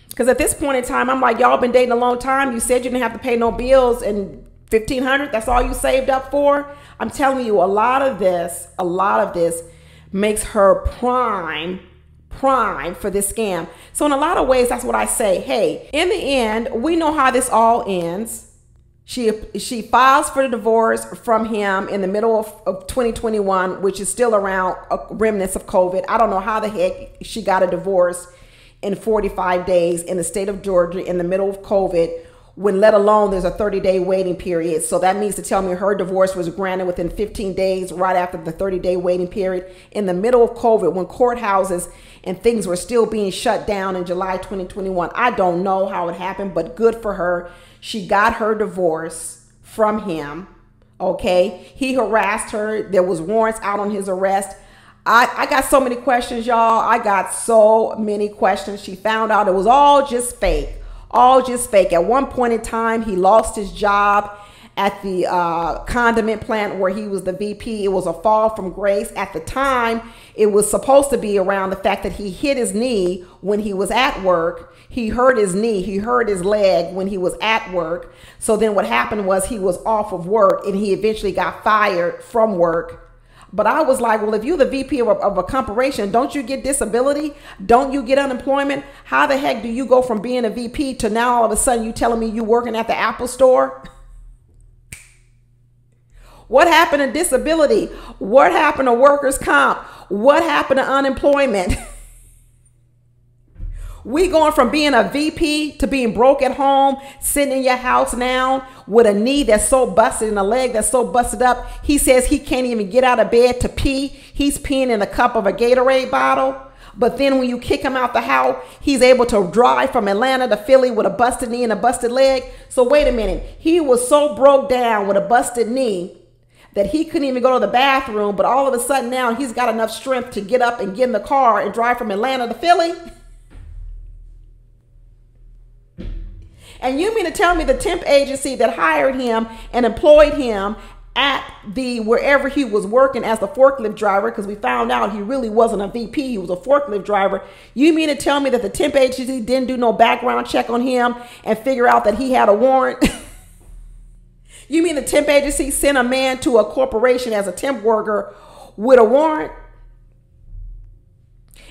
Because at this point in time, I'm like, y'all been dating a long time. You said you didn't have to pay no bills, and $1,500, that's all you saved up for? I'm telling you, a lot of this makes her prime for this scam. So in a lot of ways, that's what I say. Hey, in the end, we know how this all ends. She files for the divorce from him in the middle of 2021, which is still around remnants of COVID. I don't know how the heck she got a divorce in 45 days in the state of Georgia in the middle of COVID, when let alone there's a 30-day waiting period. So that means to tell me her divorce was granted within 15 days right after the 30-day waiting period in the middle of COVID, when courthouses and things were still being shut down in July 2021. I don't know how it happened, but good for her. She got her divorce from him, okay? He harassed her. There was warrants out on his arrest. I got so many questions, y'all. I got so many questions. She found out it was all just fake. All just fake. At one point in time, he lost his job at the condiment plant where he was the VP. It was a fall from grace. At the time, it was supposed to be around the fact that he hit his knee when he was at work. He hurt his knee. He hurt his leg when he was at work. So then what happened was he was off of work, and he eventually got fired from work. But I was like, well, if you're the VP of a corporation, don't you get disability? Don't you get unemployment? How the heck do you go from being a VP to now all of a sudden you telling me you working at the Apple store? What happened to disability? What happened to workers' comp? What happened to unemployment? We going from being a VP to being broke at home, sitting in your house now with a knee that's so busted and a leg that's so busted up. He says he can't even get out of bed to pee. He's peeing in a cup of a Gatorade bottle. But then when you kick him out the house, he's able to drive from Atlanta to Philly with a busted knee and a busted leg. So wait a minute. He was so broke down with a busted knee that he couldn't even go to the bathroom. But all of a sudden now he's got enough strength to get up and get in the car and drive from Atlanta to Philly. And you mean to tell me the temp agency that hired him and employed him at the wherever he was working as the forklift driver, because we found out he really wasn't a VP, he was a forklift driver. You mean to tell me that the temp agency didn't do no background check on him and figure out that he had a warrant? You mean the temp agency sent a man to a corporation as a temp worker with a warrant?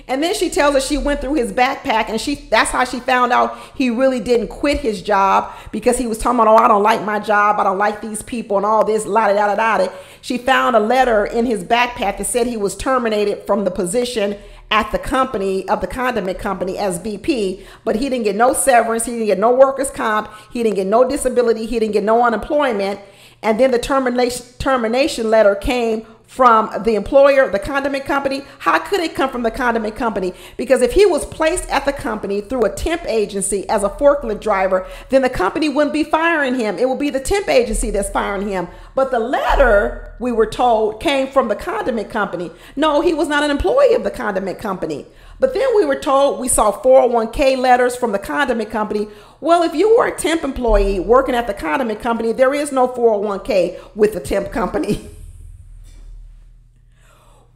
And then she tells us she went through his backpack and that's how she found out he really didn't quit his job, because he was talking about, oh, I don't like my job, I don't like these people and all this, la da da da da. She found a letter in his backpack that said he was terminated from the position at the company of the condiment company as VP, but he didn't get no severance, he didn't get no workers' comp, he didn't get no disability, he didn't get no unemployment. And then the termination letter came from the employer, the condiment company. How could it come from the condiment company? Because if he was placed at the company through a temp agency as a forklift driver, then the company wouldn't be firing him. It would be the temp agency that's firing him. But the letter, we were told, came from the condiment company. No, he was not an employee of the condiment company. But then we were told we saw 401k letters from the condiment company. Well, if you were a temp employee working at the condiment company, there is no 401k with the temp company.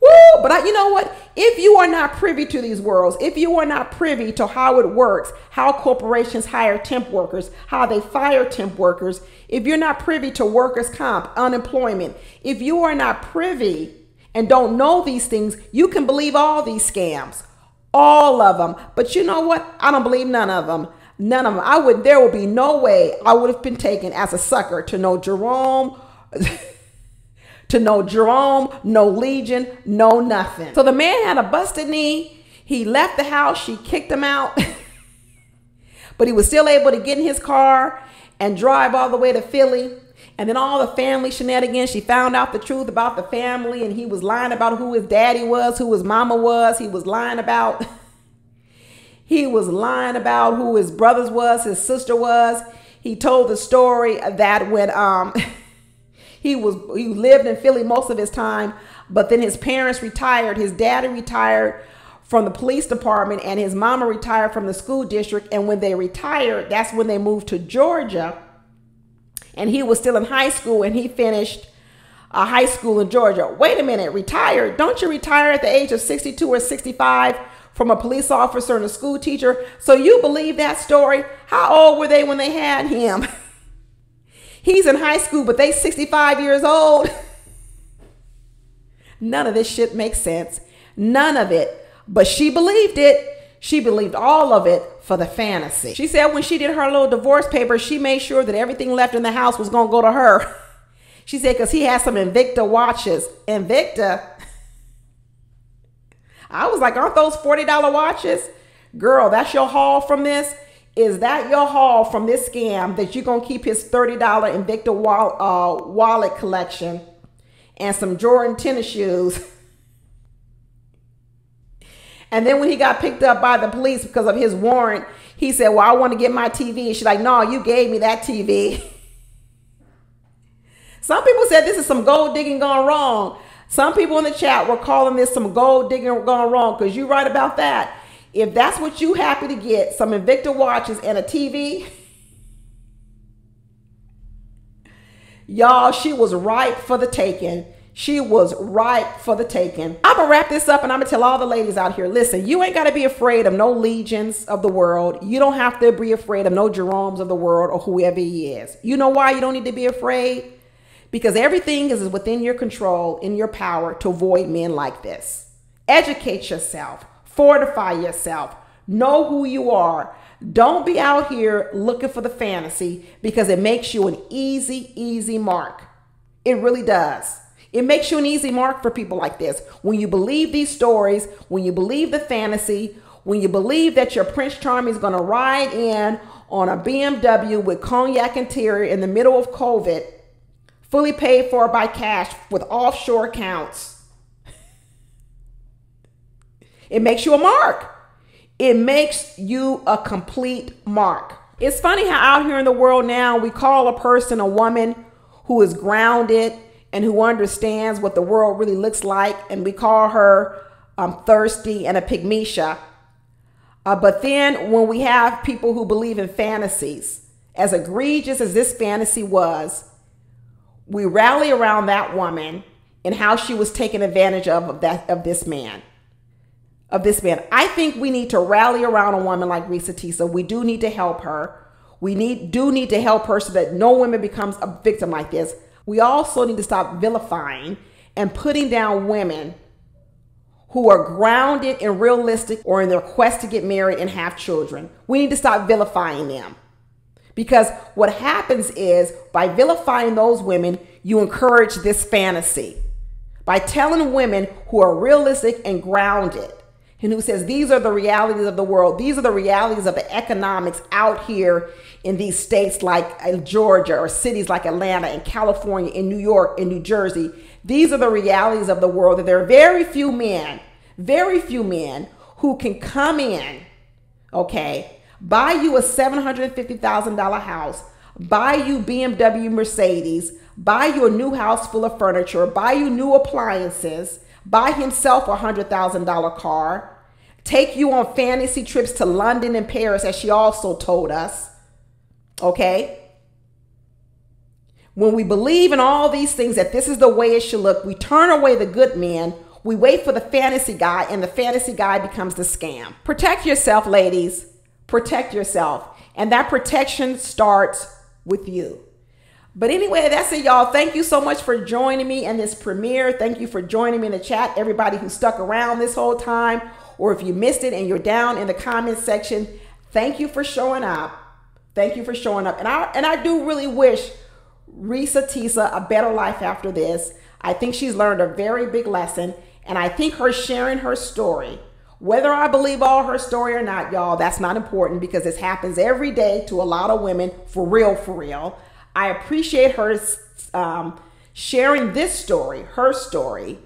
Woo! But you know what? If you are not privy to these worlds, if you are not privy to how it works, how corporations hire temp workers, how they fire temp workers, if you're not privy to workers' comp, unemployment, if you are not privy and don't know these things, you can believe all these scams, all of them. But you know what? I don't believe none of them. None of them. There would be no way I would have been taken as a sucker to know Jerome. To no Jerome, no Legion, no nothing. So the man had a busted knee. He left the house. She kicked him out. But he was still able to get in his car and drive all the way to Philly. And then all the family shenanigans. She found out the truth about the family, and he was lying about who his daddy was, who his mama was. He was lying about who his brothers was, his sister was. He told the story that when he lived in Philly most of his time, but then his parents retired. His daddy retired from the police department and his mama retired from the school district. And when they retired, that's when they moved to Georgia. And he was still in high school, and he finished high school in Georgia. Wait a minute, retired? Don't you retire at the age of 62 or 65 from a police officer and a school teacher? So you believe that story? How old were they when they had him? He's in high school, but they 65 years old. None of this shit makes sense. None of it. But she believed it. She believed all of it for the fantasy. She said when she did her little divorce papers, she made sure that everything left in the house was going to go to her. She said because he had some Invicta watches. Invicta? I was like, aren't those $40 watches? Girl, that's your haul from this? Is that your haul from this scam, that you're going to keep his $30 Invicta wallet collection and some Jordan tennis shoes? And then when he got picked up by the police because of his warrant, he said, well, I want to get my TV. She's like, no, you gave me that TV. Some people said this is some gold digging gone wrong. Some people in the chat were calling this some gold digging gone wrong, because you're right about that. If that's what you happy to get, some Invicta watches and a TV, y'all, she was ripe for the taking. She was ripe for the taking. I'm going to wrap this up, and I'm going to tell all the ladies out here, listen, you ain't got to be afraid of no legions of the world. You don't have to be afraid of no Jeromes of the world or whoever he is. You know why you don't need to be afraid? Because everything is within your control, in your power to avoid men like this. Educate yourself. Fortify yourself. Know who you are. Don't be out here looking for the fantasy, because it makes you an easy mark. It really does. It makes you an easy mark for people like this. When you believe these stories, when you believe the fantasy, when you believe that your Prince Charming is going to ride in on a BMW with cognac interior in the middle of COVID, fully paid for by cash with offshore accounts, it makes you a mark. It makes you a complete mark. It's funny how out here in the world now, we call a person a woman who is grounded and who understands what the world really looks like, and we call her thirsty and a pygmesia. But then when we have people who believe in fantasies, as egregious as this fantasy was, we rally around that woman and how she was taken advantage of this man. I think we need to rally around a woman like Reese Got. We do need to help her. We do need to help her so that no woman becomes a victim like this. We also need to stop vilifying and putting down women who are grounded and realistic or in their quest to get married and have children. We need to stop vilifying them. Because what happens is, by vilifying those women, you encourage this fantasy. By telling women who are realistic and grounded, and who says these are the realities of the world, these are the realities of the economics out here in these states like Georgia, or cities like Atlanta and California and New York and New Jersey, these are the realities of the world, that there are very few men who can come in, okay, buy you a $750,000 house, buy you BMW Mercedes, buy you a new house full of furniture, buy you new appliances, buy himself a $100,000 car, take you on fantasy trips to London and Paris, as she also told us, okay? When we believe in all these things, that this is the way it should look, we turn away the good men, we wait for the fantasy guy, and the fantasy guy becomes the scam. Protect yourself, ladies. Protect yourself. And that protection starts with you. But anyway, that's it, y'all. Thank you so much for joining me in this premiere. Thank you for joining me in the chat. Everybody who stuck around this whole time, or if you missed it and you're down in the comment section, thank you for showing up. Thank you for showing up. And I do really wish Reese Got a better life after this. I think she's learned a very big lesson. And I think her sharing her story, whether I believe all her story or not, y'all, that's not important, because this happens every day to a lot of women, for real, for real. I appreciate her sharing this story, her story,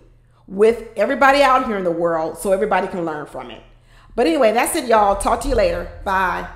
with everybody out here in the world so everybody can learn from it. But anyway, that's it, y'all. Talk to you later. Bye.